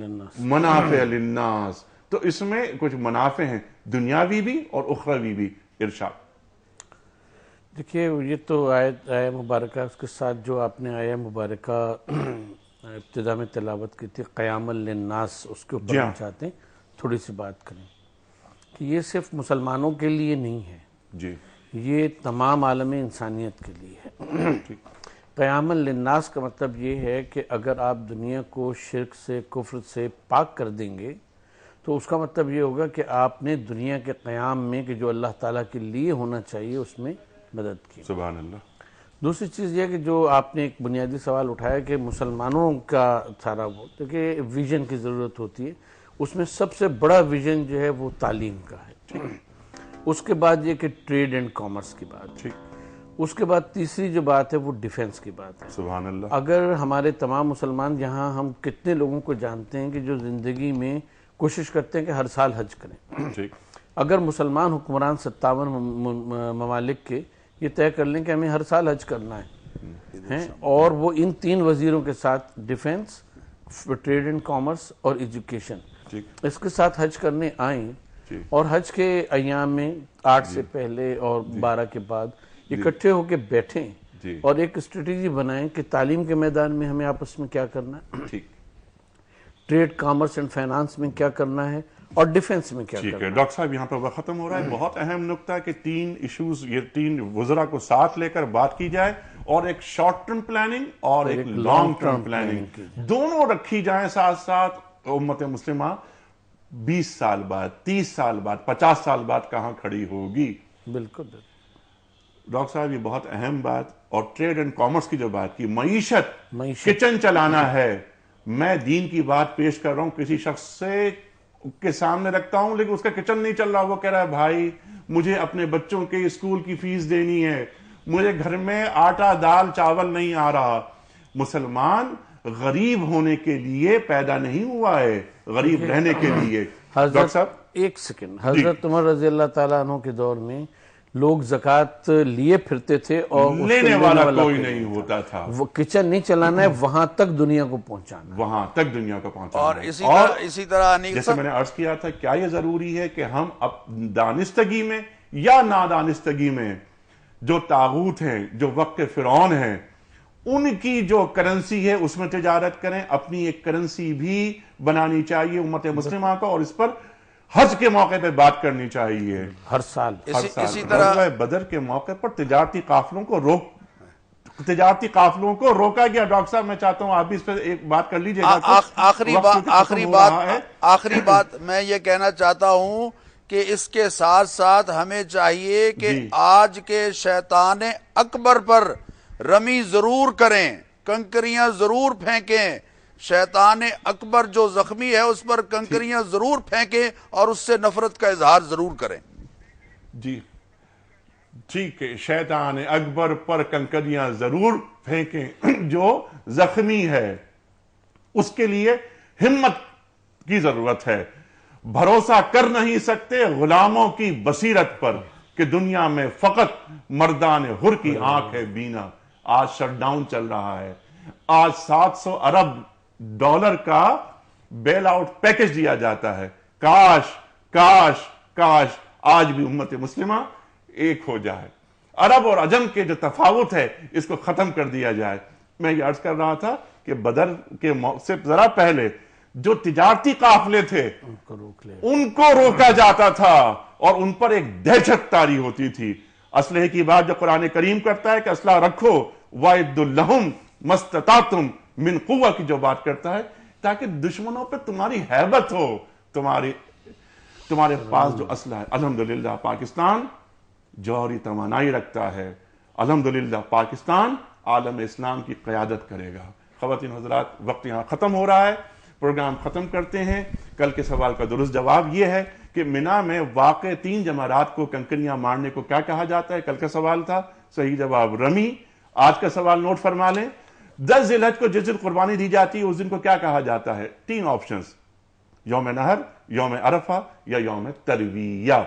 [SPEAKER 1] للناس، تو اس میں کچھ منافع ہیں دنیاوی بھی اور اخروی بھی. ارشاد.
[SPEAKER 3] دیکھیے یہ تو آیہ مبارکہ، اس کے ساتھ جو آپ نے آیہ مبارکہ ابتدا میں تلاوت کی تھی قیام للناس، اس کے اوپر ہم چاہتے ہیں تھوڑی سی بات کریں کہ یہ صرف مسلمانوں کے لیے نہیں ہے،
[SPEAKER 1] جی
[SPEAKER 3] یہ تمام عالم انسانیت کے لیے ہے. قیام للناس کا مطلب یہ ہے کہ اگر آپ دنیا کو شرک سے کفر سے پاک کر دیں گے تو اس کا مطلب یہ ہوگا کہ آپ نے دنیا کے قیام میں کہ جو اللہ تعالیٰ کے لیے ہونا چاہیے اس میں مدد کی.
[SPEAKER 1] سبحان اللہ.
[SPEAKER 3] دوسری چیز یہ کہ جو آپ نے ایک بنیادی سوال اٹھایا کہ مسلمانوں کا سارا وہ کہ ویژن کی ضرورت ہوتی ہے، اس میں سب سے بڑا ویژن جو ہے وہ تعلیم کا ہے. اس کے بعد یہ کہ ٹریڈ اینڈ کامرس کی بات، اس کے بعد تیسری جو بات ہے وہ ڈیفنس کی بات ہے.
[SPEAKER 1] سبحان اللہ.
[SPEAKER 3] اگر ہمارے تمام مسلمان یہاں ہم کتنے لوگوں کو جانتے ہیں کہ جو زندگی میں کوشش کرتے ہیں کہ ہر سال حج کریں، اگر مسلمان حکمران 57 ممالک کے یہ طے کر لیں کہ ہمیں ہر سال حج کرنا ہے اور وہ ان 3 وزیروں کے ساتھ ڈیفنس، ٹریڈ اینڈ کامرس اور ایجوکیشن اس کے ساتھ حج کرنے آئیں اور حج کے ایام میں 8 سے پہلے اور 12 کے بعد اکٹھے ہو کے بیٹھیں اور ایک اسٹریٹجی بنائیں کہ تعلیم کے میدان میں ہمیں آپس میں کیا کرنا ہے، ٹریڈ کامرس اینڈ فائنانس میں کیا کرنا ہے اور ڈیفنس میں کیا کرنا ہے.
[SPEAKER 1] ڈاکٹر صاحب یہاں پر وقت ختم ہو رہا ہے. بہت اہم نکتہ ہے کہ 3 ایشوز، یہ 3 وزراء کو ساتھ لے کر بات کی جائے اور ایک شارٹ ٹرم پلاننگ اور ایک لانگ ٹرم پلاننگ دونوں رکھی جائیں ساتھ ساتھ. امت مسلمہ 20 سال بعد، 30 سال بعد، 50 سال بعد کہاں کھڑی ہوگی؟
[SPEAKER 3] بالکل.
[SPEAKER 1] ڈاکٹر صاحب یہ بہت اہم بات. اور ٹریڈ اینڈ کامرس کی جو بات کی، معیشت کچن چلانا ہے. میں دین کی بات پیش کر رہا ہوں، کسی شخص سے کے سامنے رکھتا ہوں لیکن اس کا کچن نہیں چل رہا، وہ کہہ رہا ہے بھائی مجھے اپنے بچوں کے اسکول کی فیس دینی ہے، مجھے گھر میں آٹا دال چاول نہیں آ رہا. مسلمان غریب ہونے کے لیے پیدا نہیں ہوا ہے، غریب رہنے کے لیے. ڈاکٹر صاحب
[SPEAKER 3] ایک سیکنڈ، حضرت عمر رضی اللہ تعالیٰ عنہ کے دور میں لوگ زکوٰۃ لیے پھرتے تھے اور
[SPEAKER 1] لینے والا کوئی نہیں ہوتا تھا.
[SPEAKER 3] وہ کچن نہیں چلانا ہے، وہاں تک دنیا کو پہنچانا،
[SPEAKER 1] وہاں تک دنیا کو پہنچانا.
[SPEAKER 2] اور اسی طرح
[SPEAKER 1] جیسے میں نے عرض کیا تھا، کیا یہ ضروری ہے کہ ہم دانستگی میں یا نادانستگی میں جو طاغوت ہیں، جو وقت فرعون ہیں، ان کی جو کرنسی ہے اس میں تجارت کریں؟ اپنی ایک کرنسی بھی بنانی چاہیے امت مسلمہ کو، اور اس پر حج کے موقع پہ بات کرنی چاہیے
[SPEAKER 3] ہر سال.
[SPEAKER 2] اسی طرح
[SPEAKER 1] بدر کے موقع پر تجارتی قافلوں کو روکا گیا. ڈاکٹر صاحب میں چاہتا ہوں آپ بھی اس پہ ایک بات کر لیجئے گا.
[SPEAKER 2] آخری بات میں یہ کہنا چاہتا ہوں کہ اس کے ساتھ ساتھ ہمیں چاہیے کہ آج کے شیطان اکبر پر رمی ضرور کریں، کنکریاں ضرور پھینکیں. شیطان اکبر جو زخمی ہے اس پر کنکریاں ضرور پھینکیں اور اس سے نفرت کا اظہار ضرور کریں.
[SPEAKER 1] جی ٹھیک ہے، شیطان اکبر پر کنکریاں ضرور پھینکیں جو زخمی ہے. اس کے لیے ہمت کی ضرورت ہے. بھروسہ کر نہیں سکتے غلاموں کی بصیرت پر کہ دنیا میں فقط مردان حر کی آنکھ ہے بینا. آج شٹ ڈاؤن چل رہا ہے. آج $700 ارب کا بیل آؤٹ پیکج دیا جاتا ہے. کاش کاش کاش آج بھی امت مسلمہ ایک ہو جائے. عرب اور عجم کے جو تفاوت ہے اس کو ختم کر دیا جائے. میں یہ عرض کر رہا تھا کہ بدر کے سے ذرا پہلے جو تجارتی قافلے تھے ان کو روکا جاتا تھا اور ان پر ایک دہشت طاری ہوتی تھی. اسلحے کی بات جو قرآن کریم کرتا ہے کہ اسلحہ رکھو، وَإِدُّ لَهُمْ مَسْتَطَعْتُمْ مِنْ قُوَّةٍ کی جو بات کرتا ہے تاکہ دشمنوں پہ تمہاری ہیبت ہو، تمہارے پاس جو اسلحہ ہے. الحمدللہ پاکستان جوہری توانائی رکھتا ہے. الحمدللہ پاکستان عالم اسلام کی قیادت کرے گا۔ خواتین حضرات، وقت یہاں ختم ہو رہا ہے، پروگرام ختم کرتے ہیں۔ کل کے سوال کا درست جواب یہ ہے کہ منی میں واقع 3 جمرات کو کنکریاں مارنے کو کیا کہا جاتا ہے؟ کل کا سوال تھا، صحیح جواب رمی۔ آج کا سوال نوٹ فرما لیں، 10 ذی الحج کو جس دن قربانی دی جاتی ہے اس دن کو کیا کہا جاتا ہے؟ 3 آپشنز، یوم نحر، یوم عرفہ یا یوم ترویہ۔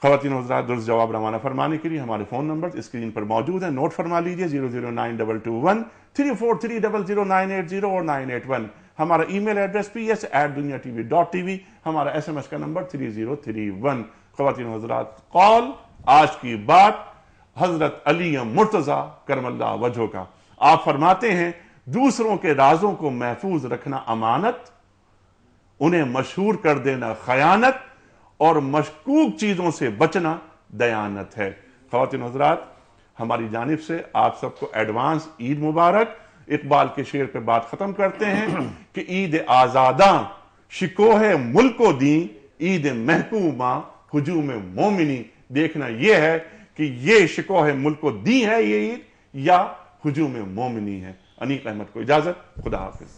[SPEAKER 1] خواتین و حضرات، درست جواب روانہ فرمانے کے لیے ہمارے فون نمبر اسکرین پر موجود ہیں، نوٹ فرما لیجئے 00922 343009880 اور 981۔ ہمارا ای میل ایڈریس ps@duniatv.tv، ہمارا SMS کا نمبر 3031۔ خواتین و حضرات، قول آج کی بات حضرت علی مرتضیٰ کرم اللہ وجہہ کا۔ آپ فرماتے ہیں دوسروں کے رازوں کو محفوظ رکھنا امانت، انہیں مشہور کر دینا خیانت، اور مشکوک چیزوں سے بچنا دیانت ہے۔ خواتین و حضرات، ہماری جانب سے آپ سب کو ایڈوانس عید مبارک۔ اقبال کے شعر پہ بات ختم کرتے ہیں کہ عید آزاداں شکوہ ملک و دین، عید محکوماں ہجوم مومنی۔ دیکھنا یہ ہے کہ یہ شکوہ ملک و دین ہے یہ عید یا ہجوم مومنی ہے۔ انیق احمد کو اجازت، خدا حافظ۔